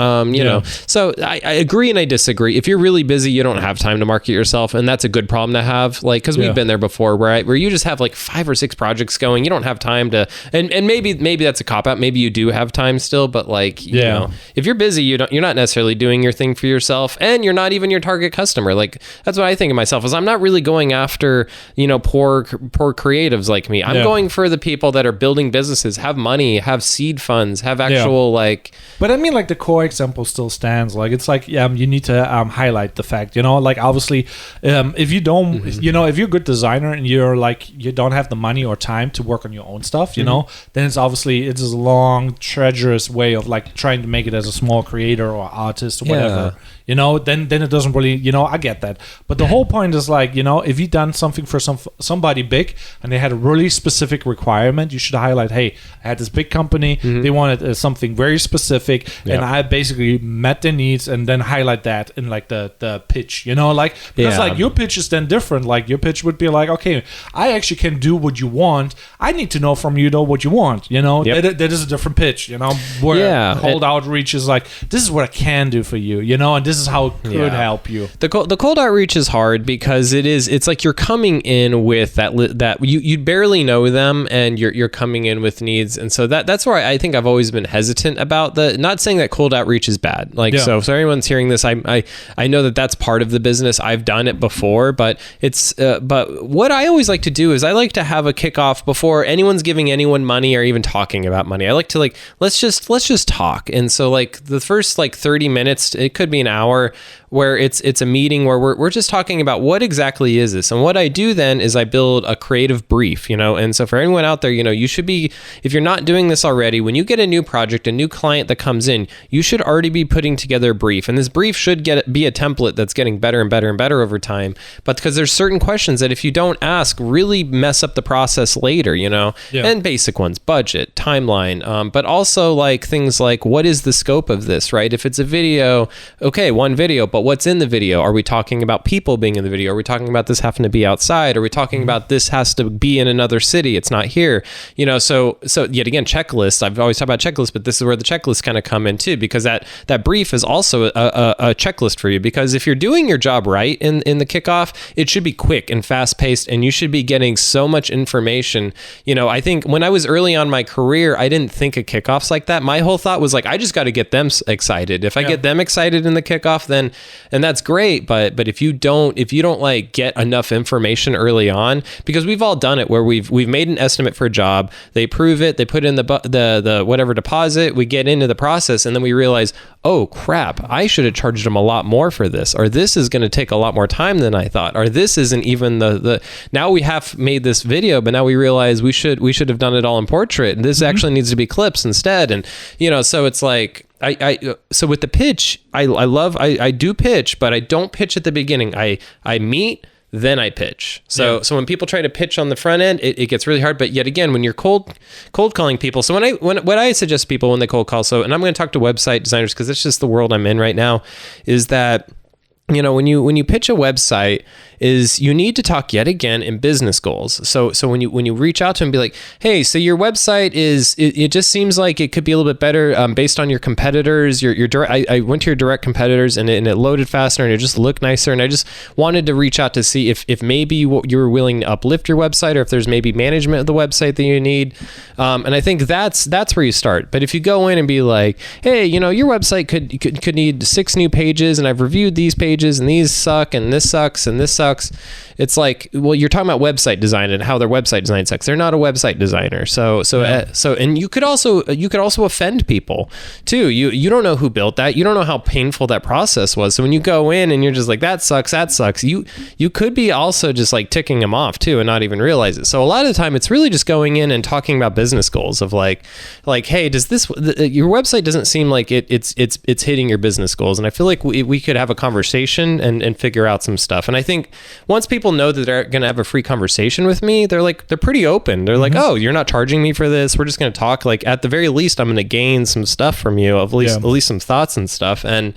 So I agree and I disagree. If you're really busy, you don't have time to market yourself, and that's a good problem to have. Like, because we've been there before, where you just have like 5 or 6 projects going. You don't have time to, and maybe that's a cop out. Maybe you do have time still, but like if you're busy, you're not necessarily doing your thing for yourself, and you're not even your target customer. Like that's what I think of myself, is I'm not really going after poor creatives like me. I'm going for the people that are building businesses, have money, have seed funds, have actual like. But I mean, like the core example still stands. Like it's like you need to highlight the fact, like obviously if you don't if you're a good designer and you're like you don't have the money or time to work on your own stuff, then it's a long treacherous way of like trying to make it as a small creator or artist or whatever. Then it doesn't really, I get that. But the whole point is like, if you've done something for somebody big and they had a really specific requirement, you should highlight, hey, I had this big company, they wanted something very specific, and I basically met their needs, and then highlight that in like the pitch, because like your pitch is then different. Like your pitch would be like, okay, I actually can do what you want. I need to know from you though what you want, that is a different pitch, where cold outreach is like, this is what I can do for you, and this is how it could help you. The cold outreach is hard because it's like you're coming in with that you barely know them, and you're coming in with needs, and so that's where I think I've always been hesitant about not saying that cold outreach is bad. Like so everyone's hearing this, I know that's part of the business. I've done it before, but but what I always like to do is I like to have a kickoff before anyone's giving anyone money or even talking about money. I like to like let's just talk, and so like the first like 30 minutes, it could be an hour, where it's a meeting where we're just talking about what exactly is this. And what I do then is I build a creative brief, and so for anyone out there, you should be, if you're not doing this already, when you get a new project, a new client that comes in, you should already be putting together a brief. And this brief should be a template that's getting better and better and better over time. But because there's certain questions that if you don't ask, really mess up the process later, and basic ones, budget, timeline, but also like things like, what is the scope of this, right? If it's a video, okay, one video, but but what's in the video? Are we talking about people being in the video? Are we talking about this having to be outside? Are we talking about this has to be in another city? It's not here. So yet again, checklist. I've always talked about checklists, but this is where the checklists kind of come in too, because that brief is also a checklist for you, because if you're doing your job right in the kickoff, it should be quick and fast paced, and you should be getting so much information. I think when I was early on my career, I didn't think of kickoffs like that. My whole thought was like, I just got to get them excited. If I get them excited in the kickoff, then and that's great. But if you don't like get enough information early on, because we've all done it where we've made an estimate for a job, they approve it, they put in the whatever deposit, we get into the process, and then we realize, oh crap, I should have charged them a lot more for this, or this is going to take a lot more time than I thought, or this isn't even the now we have made this video, but now we realize we should have done it all in portrait, and this actually needs to be clips instead. And so it's like so with the pitch, I do pitch, but I don't pitch at the beginning. I meet, then I pitch. So when people try to pitch on the front end, it gets really hard. But yet again, when you're cold calling people, so what I suggest to people when they cold call, and I'm going to talk to website designers because it's just the world I'm in right now, is that when you pitch a website, is you need to talk yet again in business goals. So when you reach out to them, be like, hey, so your website it just seems like it could be a little bit better based on your competitors. Your I went to your direct competitors and it loaded faster and it just looked nicer. And I just wanted to reach out to see if maybe you're willing to uplift your website, or if there's maybe management of the website that you need. And I think that's where you start. But if you go in and be like, hey, your website could need 6 new pages, and I've reviewed these pages and these suck and this sucks and this sucks. It's like, well, you're talking about website design and how their website design sucks. They're not a website designer. And you could also offend people too. You don't know who built that. You don't know how painful that process was. So when you go in and you're just like, that sucks, you could be also just like ticking them off too and not even realize it. So a lot of the time it's really just going in and talking about business goals of like, hey, does your website doesn't seem like it's hitting your business goals. And I feel like we could have a conversation and figure out some stuff. And I think once people know that they're going to have a free conversation with me, they're pretty open. They're like, oh, you're not charging me for this. We're just going to talk. Like at the very least, I'm going to gain some stuff from you, at least some thoughts and stuff. And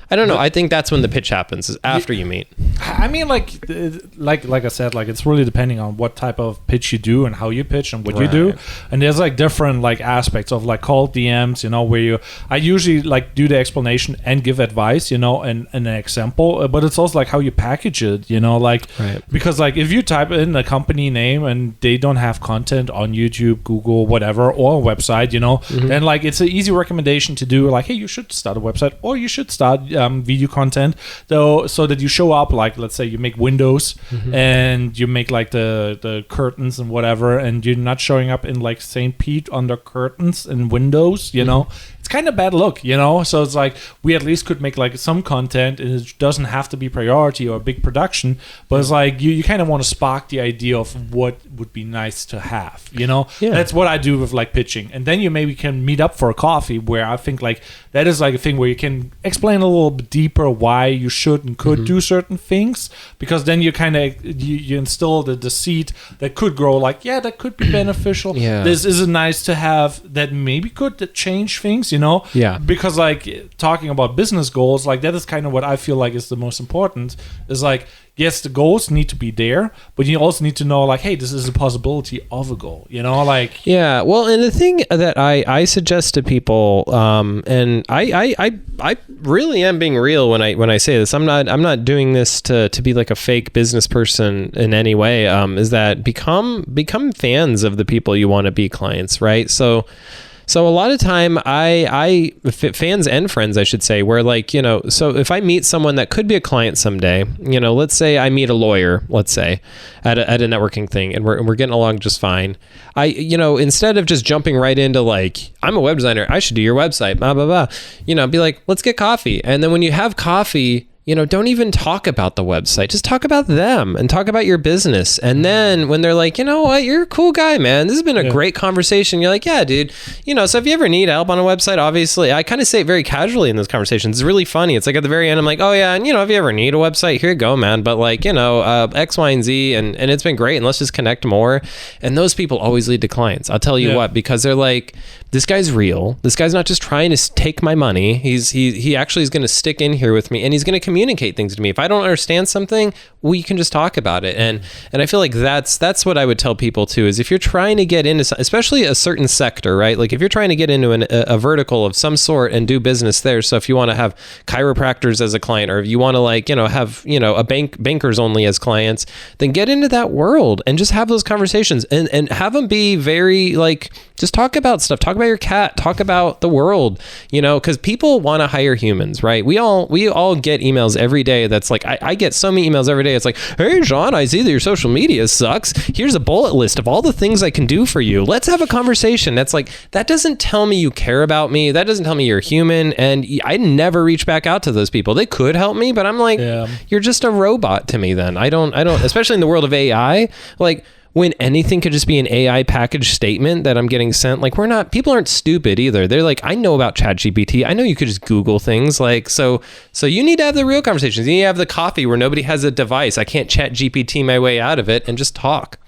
I don't know. I think that's when the pitch happens, is after you meet. I mean, like I said, like it's really depending on what type of pitch you do and how you pitch and what you do. And there's like different like aspects of like cold DMs, where I usually like do the explanation and give advice, and an example. But it's also like how you package it, because like if you type in a company name and they don't have content on YouTube, Google, whatever, or a website, then like it's an easy recommendation to do like, hey, you should start a website, or you should start video content, though, so that you show up, like let's say you make windows and you make like the curtains and whatever, and you're not showing up in like St. Pete under curtains and windows, it's kind of bad look, so it's like we at least could make like some content, and it doesn't have to be priority or a big production, but it's like you kind of want to spark the idea of what would be nice to have, That's what I do with like pitching. And then you maybe can meet up for a coffee, where I think like that is like a thing where you can explain a little bit deeper why you should and could do certain things, because then you kind of you instill the seed that could grow, like, yeah, that could be beneficial. This is nice to have, that maybe could change things, because like talking about business goals, like that is kind of what I feel like is the most important, is like, yes, the goals need to be there, but you also need to know like, hey, this is a possibility of a goal, like. Yeah, well, and the thing that I suggest to people, and I really am being real when I say this. I'm not doing this to be like a fake business person in any way. Is that become fans of the people you want to be clients, right? So a lot of time fans and friends, I should say, where like, so if I meet someone that could be a client someday, let's say I meet a lawyer, let's say at a networking thing, and we're getting along just fine. Instead of just jumping right into like, I'm a web designer, I should do your website, blah, blah, blah, be like, let's get coffee. And then when you have coffee, don't even talk about the website. Just talk about them and talk about your business. And then when they're like, you know what, you're a cool guy, man. This has been a great conversation. You're like, yeah, dude. So if you ever need help on a website, obviously, I kind of say it very casually in those conversations. It's really funny. It's like at the very end, I'm like, oh yeah, and if you ever need a website, here you go, man. But like, X, Y, and Z, and it's been great. And let's just connect more. And those people always lead to clients. I'll tell you what, because they're like, this guy's real. This guy's not just trying to take my money. He actually is going to stick in here with me, and he's going to communicate communicate things to me. If I don't understand something, we can just talk about it. And I feel like that's what I would tell people too, is if you're trying to get into, especially a certain sector, right? Like if you're trying to get into a vertical of some sort and do business there. So if you want to have chiropractors as a client, or if you want to like, have, a bankers only as clients, then get into that world and just have those conversations and have them be very like, just talk about stuff, talk about your cat, talk about the world, because people want to hire humans, right? We all get emails every day. That's like, I get so many emails every day. It's like, hey, Sean, I see that your social media sucks. Here's a bullet list of all the things I can do for you. Let's have a conversation. That's like, that doesn't tell me you care about me. That doesn't tell me you're human. And I never reach back out to those people. They could help me, but I'm like, you're just a robot to me then. I don't, especially in the world of AI, like, when anything could just be an AI package statement that I'm getting sent, like people aren't stupid either. They're like, I know about ChatGPT. I know you could just Google things. Like, so you need to have the real conversations. You need to have the coffee where nobody has a device. I can't ChatGPT my way out of it and just talk.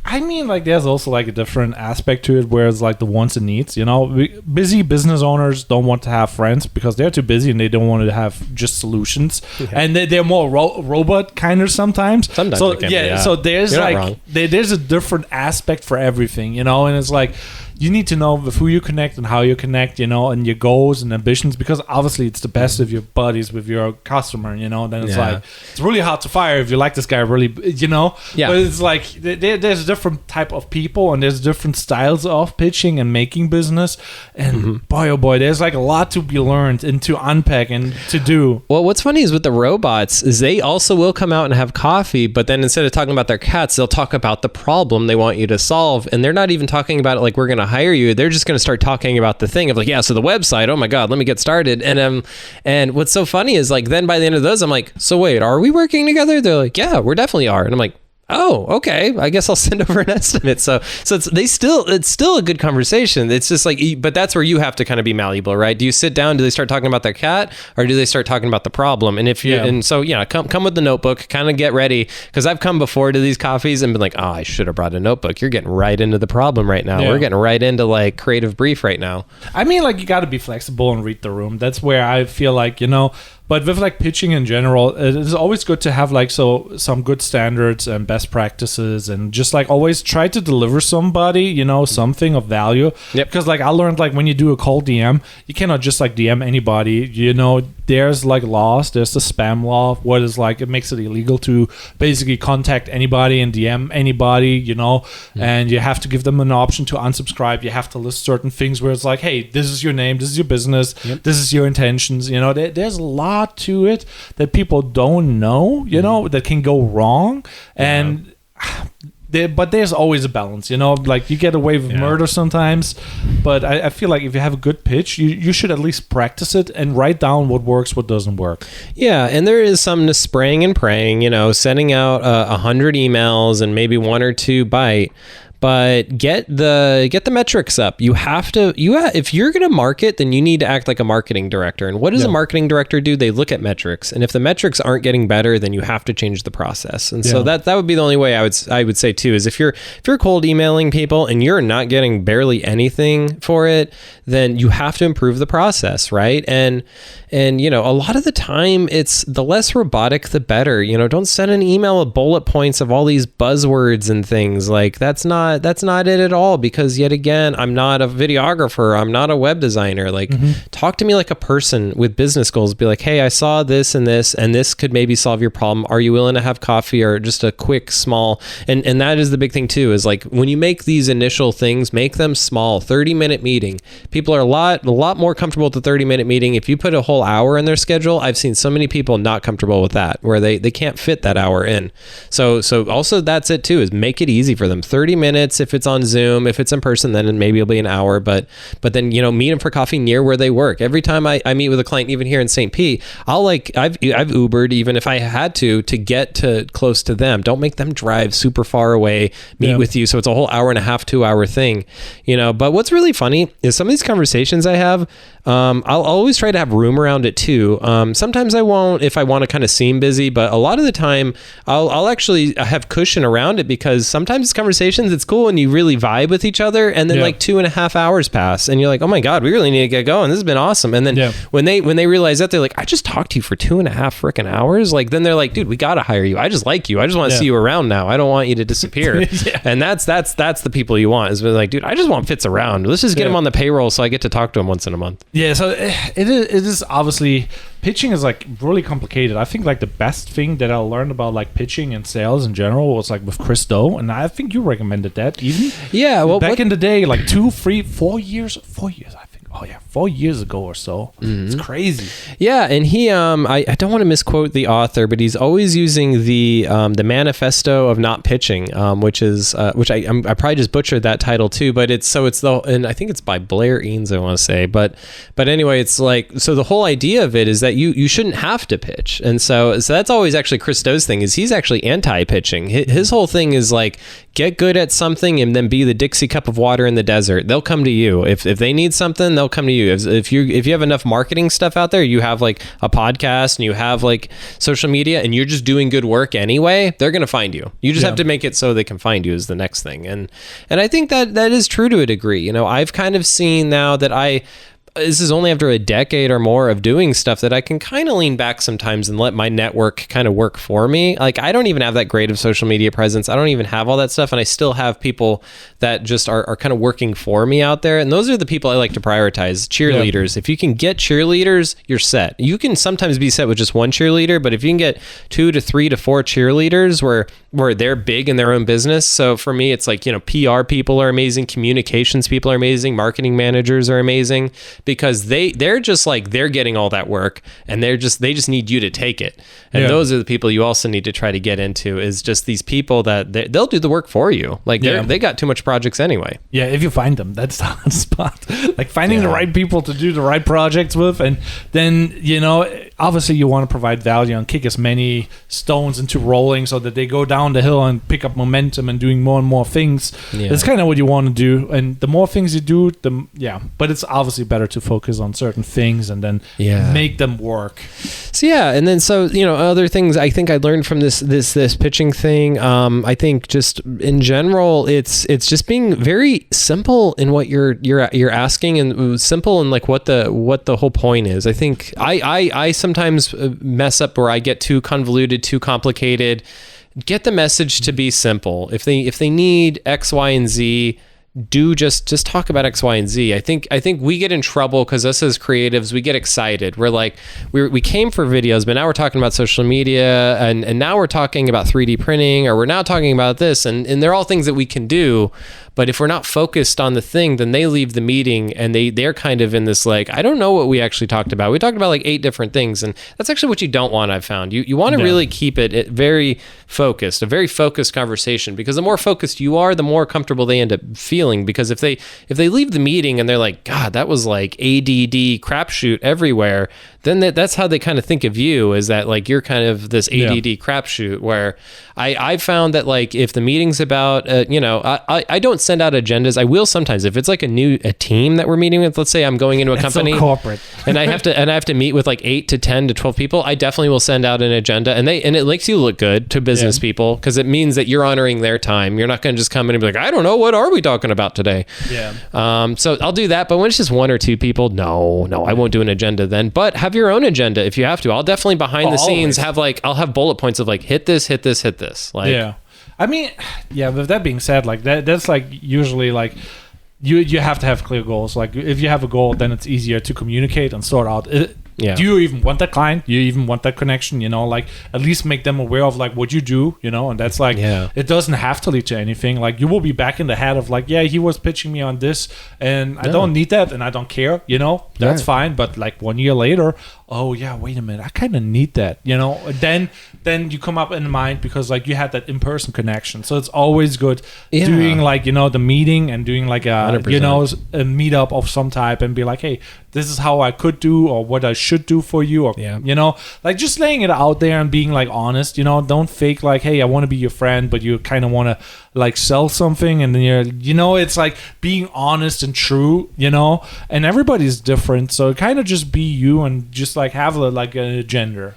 I mean, like there's also like a different aspect to it where it's like the wants and needs, busy business owners don't want to have friends because they're too busy and they don't want to have just solutions. And they're more robot kind of sometimes. Sometimes so they can be, so there's You're like, there's a different aspect for everything, and it's like you need to know with who you connect and how you connect, and your goals and ambitions, because obviously it's the best of your buddies with your customer, then it's like it's really hard to fire if you like this guy really, but it's like there's a different type of people and there's different styles of pitching and making business, and boy oh boy, there's like a lot to be learned and to unpack and to do. Well, what's funny is with the robots is they also will come out and have coffee, but then instead of talking about their cats, they'll talk about the problem they want you to solve, and they're not even talking about it like we're going to hire you. They're just going to start talking about the thing of like, so the website, oh my god, let me get started. And what's so funny is like then by the end of those I'm like, so wait, are we working together? They're like, yeah, we definitely are. And I'm like, oh, okay, I guess I'll send over an estimate. So it's still a good conversation. It's just like, but that's where you have to kind of be malleable, right? Do you sit down? Do they start talking about their cat, or do they start talking about the problem? And if you, come with the notebook, kind of get ready, because I've come before to these coffees and been like, oh, I should have brought a notebook. You're getting right into the problem right now. We're getting right into like creative brief right now. I mean, like you got to be flexible and read the room. That's where I feel like, but with like pitching in general, it is always good to have like some good standards and best practices, and just like always try to deliver somebody, something of value. Yep. Because like I learned, like when you do a cold DM, you cannot just like DM anybody. There's like laws. There's the spam law. What is like it makes it illegal to basically contact anybody and DM anybody. And you have to give them an option to unsubscribe. You have to list certain things where it's like, hey, this is your name, this is your business, this is your intentions. There's a lot to it that people don't know, that can go wrong. And but there's always a balance, like you get away with murder sometimes, but I feel like if you have a good pitch, you should at least practice it and write down what works, what doesn't work. Yeah, and there is some to spraying and praying, sending out 100 emails and maybe one or two bite. But get the metrics up. You have to. If you're going to market, then you need to act like a marketing director. And what does a marketing director do? They look at metrics, and if the metrics aren't getting better, then you have to change the process. And so that would be the only way I would say too, is if you're cold emailing people and you're not getting barely anything for it, then you have to improve the process, right? And a lot of the time it's the less robotic the better. Don't send an email with bullet points of all these buzzwords and things. Like that's not it at all, because yet again, I'm not a videographer, I'm not a web designer. Like talk to me like a person with business goals. Be like, hey, I saw this and this could maybe solve your problem. Are you willing to have coffee, or just a quick small, and that is the big thing too, is like when you make these initial things, make them small. 30-minute meeting. People are a lot more comfortable with the 30-minute meeting. If you put a whole hour in their schedule, I've seen so many people not comfortable with that, where they can't fit that hour in. So also that's it too, is make it easy for them. 30 minutes if it's on Zoom. If it's in person, then maybe it'll be an hour, but then meet them for coffee near where they work. Every time I meet with a client, even here in St. Pete, I've Ubered, even if I had to get to close to them. Don't make them drive super far away, meet with you, so it's a whole hour and a half, 2-hour thing. But what's really funny is some of these conversations I have, I'll always try to have room around it too. Sometimes I won't, if I want to kind of seem busy, but a lot of the time I'll actually have cushion around it, because sometimes conversations, it's cool, and you really vibe with each other, and then like 2.5 hours pass, and you're like, oh my god, we really need to get going. This has been awesome. And then when they realize that, they're like, I just talked to you for 2.5 freaking hours. Like, then they're like, dude, we gotta hire you. I just like you. I just want to see you around now. I don't want you to disappear. And that's the people you want. Is like, dude, I just want Fitz around. Let's just get him on the payroll so I get to talk to him once in a month. Yeah. So it is obviously, pitching is like really complicated. I think like the best thing that I learned about like pitching and sales in general was like with Chris Do, and I think you recommended that even. Yeah. Well, back in the day, like 2, 3, 4 years, I think. Oh yeah, 4 years ago or so. It's crazy. Yeah, and he I don't want to misquote the author, but he's always using the manifesto of not pitching, which I probably just butchered that title too, but and I think it's by Blair Eanes, I want to say, but anyway, it's like, so the whole idea of it is that you shouldn't have to pitch, and so that's always actually Chris Do's thing, is he's actually anti-pitching. His whole thing is like, get good at something and then be the Dixie cup of water in the desert. They'll come to you if they need something. They'll come to you. If you have enough marketing stuff out there, you have like a podcast and you have like social media, and you're just doing good work anyway, they're going to find you. You just have to make it so they can find you is the next thing. And I think that is true to a degree. You know, I've kind of seen now that this is only after a decade or more of doing stuff that I can kind of lean back sometimes and let my network kind of work for me. Like, I don't even have that great of social media presence. I don't even have all that stuff. And I still have people that just are kind of working for me out there. And those are the people I like to prioritize. Cheerleaders. If you can get cheerleaders, you're set. You can sometimes be set with just one cheerleader, but if you can get 2 to 3 to 4 cheerleaders where they're big in their own business. So for me, it's like, you know, PR people are amazing. Communications people are amazing. Marketing managers are amazing, because they're just like, they're getting all that work, and they just need you to take it. And those are the people you also need to try to get into, is just these people that they'll do the work for you. Like, they got too much projects anyway. Yeah, if you find them, that's the hard spot. Like, finding the right people to do the right projects with, and then, you know, obviously you want to provide value and kick as many stones into rolling so that they go down the hill and pick up momentum and doing more and more things. That's kind of what you want to do, and the more things you do, but it's obviously better to focus on certain things and then make them work. So and then you know, other things I think I learned from this pitching thing. I think just in general, it's just being very simple in what you're asking, and simple in like what the whole point is. I think I sometimes mess up where I get too convoluted, too complicated. Get the message to be simple. If they need X, Y, and Z, do just talk about X, Y, and Z. I think we get in trouble because us as creatives, we get excited. We're like, we came for videos, but now we're talking about social media, and now we're talking about 3D printing, or we're now talking about this, and they're all things that we can do. But if we're not focused on the thing, then they leave the meeting and they're kind of in this like, I don't know what we actually talked about. We talked about like 8 different things, and that's actually what you don't want, I've found. You want to really keep it very focused, a very focused conversation, because the more focused you are, the more comfortable they end up feeling. Because if they leave the meeting and they're like, God, that was like ADD crapshoot everywhere, then that's how they kind of think of you, is that like you're kind of this ADD crapshoot. Where I found that like if the meeting's about I don't send out agendas. I will sometimes if it's like a team that we're meeting with. Let's say I'm going into a company, so corporate, and I have to meet with like 8 to 10 to 12 people. I definitely will send out an agenda, and it makes you look good to business people, because it means that you're honoring their time. You're not going to just come in and be like, I don't know, what are we talking about today? So I'll do that. But when it's just 1 or 2 people, no, I won't do an agenda then. But have your own agenda if you have to. I'll definitely behind the scenes have like, I'll have bullet points of like, hit this. Like, I mean, with that being said, like that's like usually like you have to have clear goals. Like if you have a goal, then it's easier to communicate and sort out. Do you even want that client? Do you even want that connection? You know, like at least make them aware of like what you do, you know, and that's like, it doesn't have to lead to anything. Like you will be back in the head of like, he was pitching me on this and I don't need that and I don't care, you know, that's fine. But like 1 year later, oh yeah, wait a minute, I kind of need that, you know, then you come up in mind because like you had that in-person connection. So it's always good doing like, you know, the meeting and doing like a 100%. You know, a meetup of some type and be like, hey, this is how I could do or what I should do for you, or you know, like just laying it out there and being like honest, you know, don't fake like, hey, I want to be your friend, but you kind of want to like sell something, and then you know, it's like being honest and true, you know, and everybody's different, so kind of just be you and just like have like an agenda.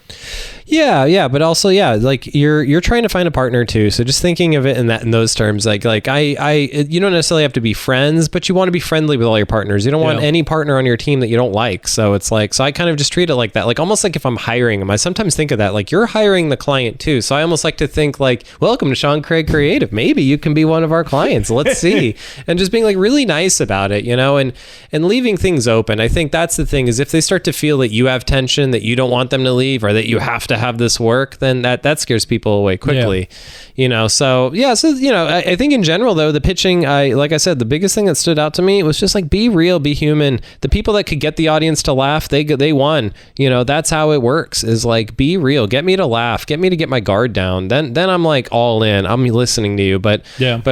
Yeah, but also, like you're trying to find a partner too. So just thinking of it in those terms, like you don't necessarily have to be friends, but you want to be friendly with all your partners. You don't want any partner on your team that you don't like. So it's like, so I kind of just treat it like that, like almost like if I'm hiring them. I sometimes think of that, like you're hiring the client too. So I almost like to think like, welcome to Sean Craig Creative. Maybe you can be one of our clients. Let's see. And just being like really nice about it, and leaving things open. I think that's the thing, is if they start to feel that you have tension, that you don't want them to leave, or that you have to have this work, then that scares people away quickly. So I think in general though, the pitching, like I said, the biggest thing that stood out to me was just like, be real, be human. The people that could get the audience to laugh, they won. That's how it works, is like, be real, get me to laugh, get me to get my guard down, then I'm like all in, I'm listening to you. But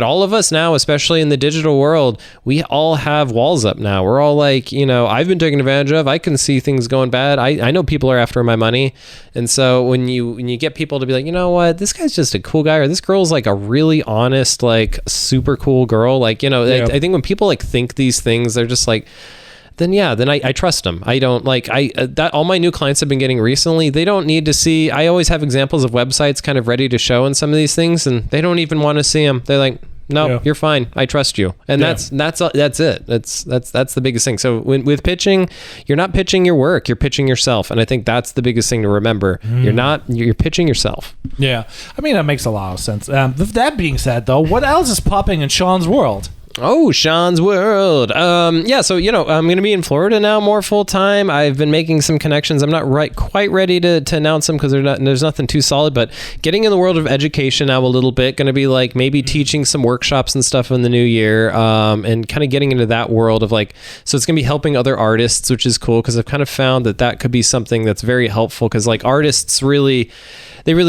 all of us now, especially in the digital world, we all have walls up now. We're all like, I've been taken advantage of, I can see things going bad, I know people are after my money. And so when you get people to be like, you know what, this guy's just a cool guy, or this girl's like a really honest, like super cool girl, like, I think when people like think these things, they're just like, then I trust them. I don't like, that all my new clients have been getting recently, they don't need to see, I always have examples of websites kind of ready to show in some of these things, and they don't even want to see them. They're like, no, you're fine, I trust you. And that's it. That's the biggest thing. So with pitching, you're not pitching your work, you're pitching yourself. And I think that's the biggest thing to remember. You're pitching yourself. Yeah. I mean, that makes a lot of sense. With that being said though, what else is popping in Sean's world? Oh, Sean's world. So, I'm going to be in Florida now more full time. I've been making some connections. I'm not quite ready to announce them because there's nothing too solid, but getting in the world of education now a little bit, going to be like maybe teaching some workshops and stuff in the new year, and kind of getting into that world of like, so it's going to be helping other artists, which is cool because I've kind of found that could be something that's very helpful, because like artists really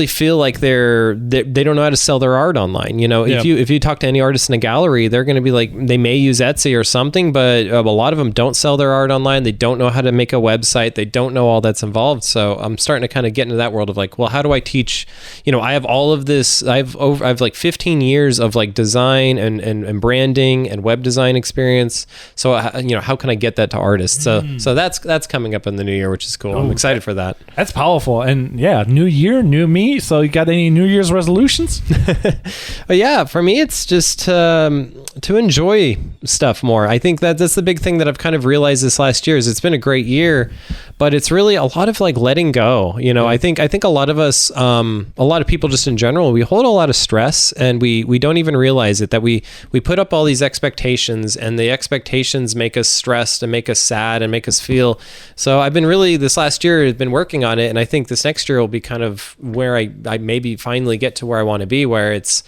feel like they don't know how to sell their art online. If you talk to any artist in a gallery, they're going to be like, they may use Etsy or something, but a lot of them don't sell their art online. They don't know how to make a website. They don't know all that's involved. So I'm starting to kind of get into that world of like, well, how do I teach? I have all of this. I've like 15 years of like design and branding and web design experience. So how can I get that to artists? So that's coming up in the new year, which is cool. I'm excited for that. That's powerful. And new year, new me. So you got any New Year's resolutions? For me, it's just to enjoy stuff more. I think that's the big thing that I've kind of realized this last year, is it's been a great year, but it's really a lot of like letting go. I think a lot of us, a lot of people just in general, we hold a lot of stress, and we don't even realize it, that we put up all these expectations, and the expectations make us stressed and make us sad and make us feel. So I've been really, this last year, I've been working on it, and I think this next year will be kind of where I maybe finally get to where I want to be, where it's,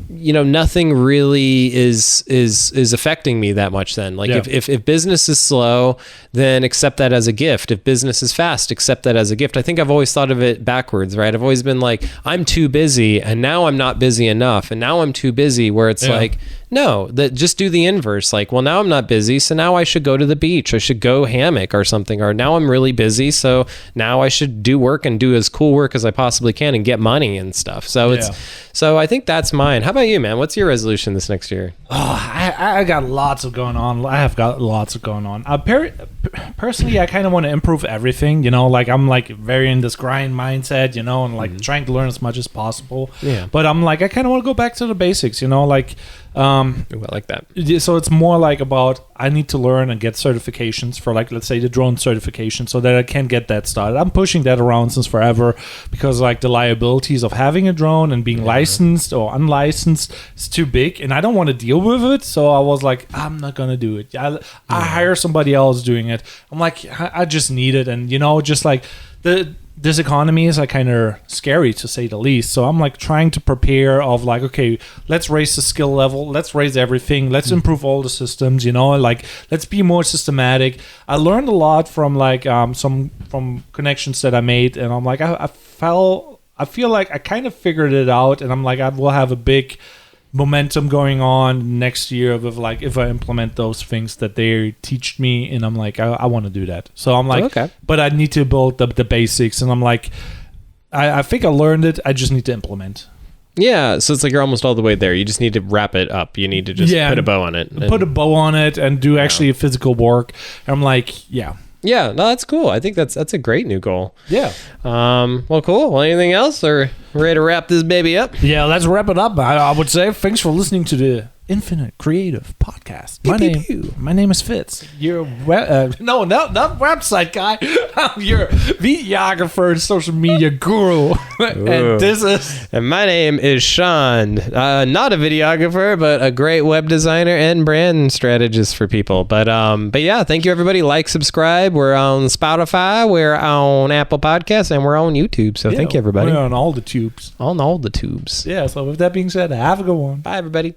nothing really is affecting me that much then. Like if business is slow, then accept that as a gift. If business is fast, accept that as a gift. I think I've always thought of it backwards, right? I've always been like, I'm too busy, and now I'm not busy enough, and now I'm too busy, where it's like, no, that just do the inverse. Like, well, now I'm not busy, so now I should go to the beach. I should go hammock or something. Or now I'm really busy, so now I should do work and do as cool work as I possibly can and get money and stuff. So so I think that's mine. How about you, man? What's your resolution this next year? Oh, I got lots of going on. I have got lots of going on. Personally, I kind of want to improve everything. Like I'm like very in this grind mindset, and like trying to learn as much as possible. Yeah. But I'm like, I kind of want to go back to the basics. Like. I like that. So it's more like about, I need to learn and get certifications for, like, let's say the drone certification, so that I can get that started. I'm pushing that around since forever, because like the liabilities of having a drone and being licensed or unlicensed is too big, and I don't want to deal with it. So I was like, I'm not gonna do it. I hire somebody else doing it. I'm like, I just need it, and just like this economy is like kind of scary, to say the least. So I'm like trying to prepare of like, okay, let's raise the skill level, let's raise everything, let's improve all the systems, like let's be more systematic. I learned a lot from like from connections that I made, and I'm like, I feel like I kind of figured it out, and I'm like, I will have a big momentum going on next year with like, if I implement those things that they teach me, and I'm like, I want to do that. So I'm like, okay, but I need to build the basics, and I'm like, I think I learned it, I just need to implement. Yeah, so it's like you're almost all the way there. You just need to wrap it up. You need to just put a bow on it. Put a bow on it and do actually physical work. And I'm like, Yeah, no, that's cool. I think that's a great new goal. Yeah. Well, cool. Well, anything else, or ready to wrap this baby up? Yeah, let's wrap it up. I would say thanks for listening to the Infinite Creative Podcast. My name is Fitz. You're not website guy. I'm your videographer and social media guru. And my name is Sean. Not a videographer, but a great web designer and brand strategist for people. But yeah, thank you everybody. Like, subscribe. We're on Spotify. We're on Apple Podcasts, and we're on YouTube. So thank you everybody. We're on all the tubes. On all the tubes. Yeah. So with that being said, have a good one. Bye everybody.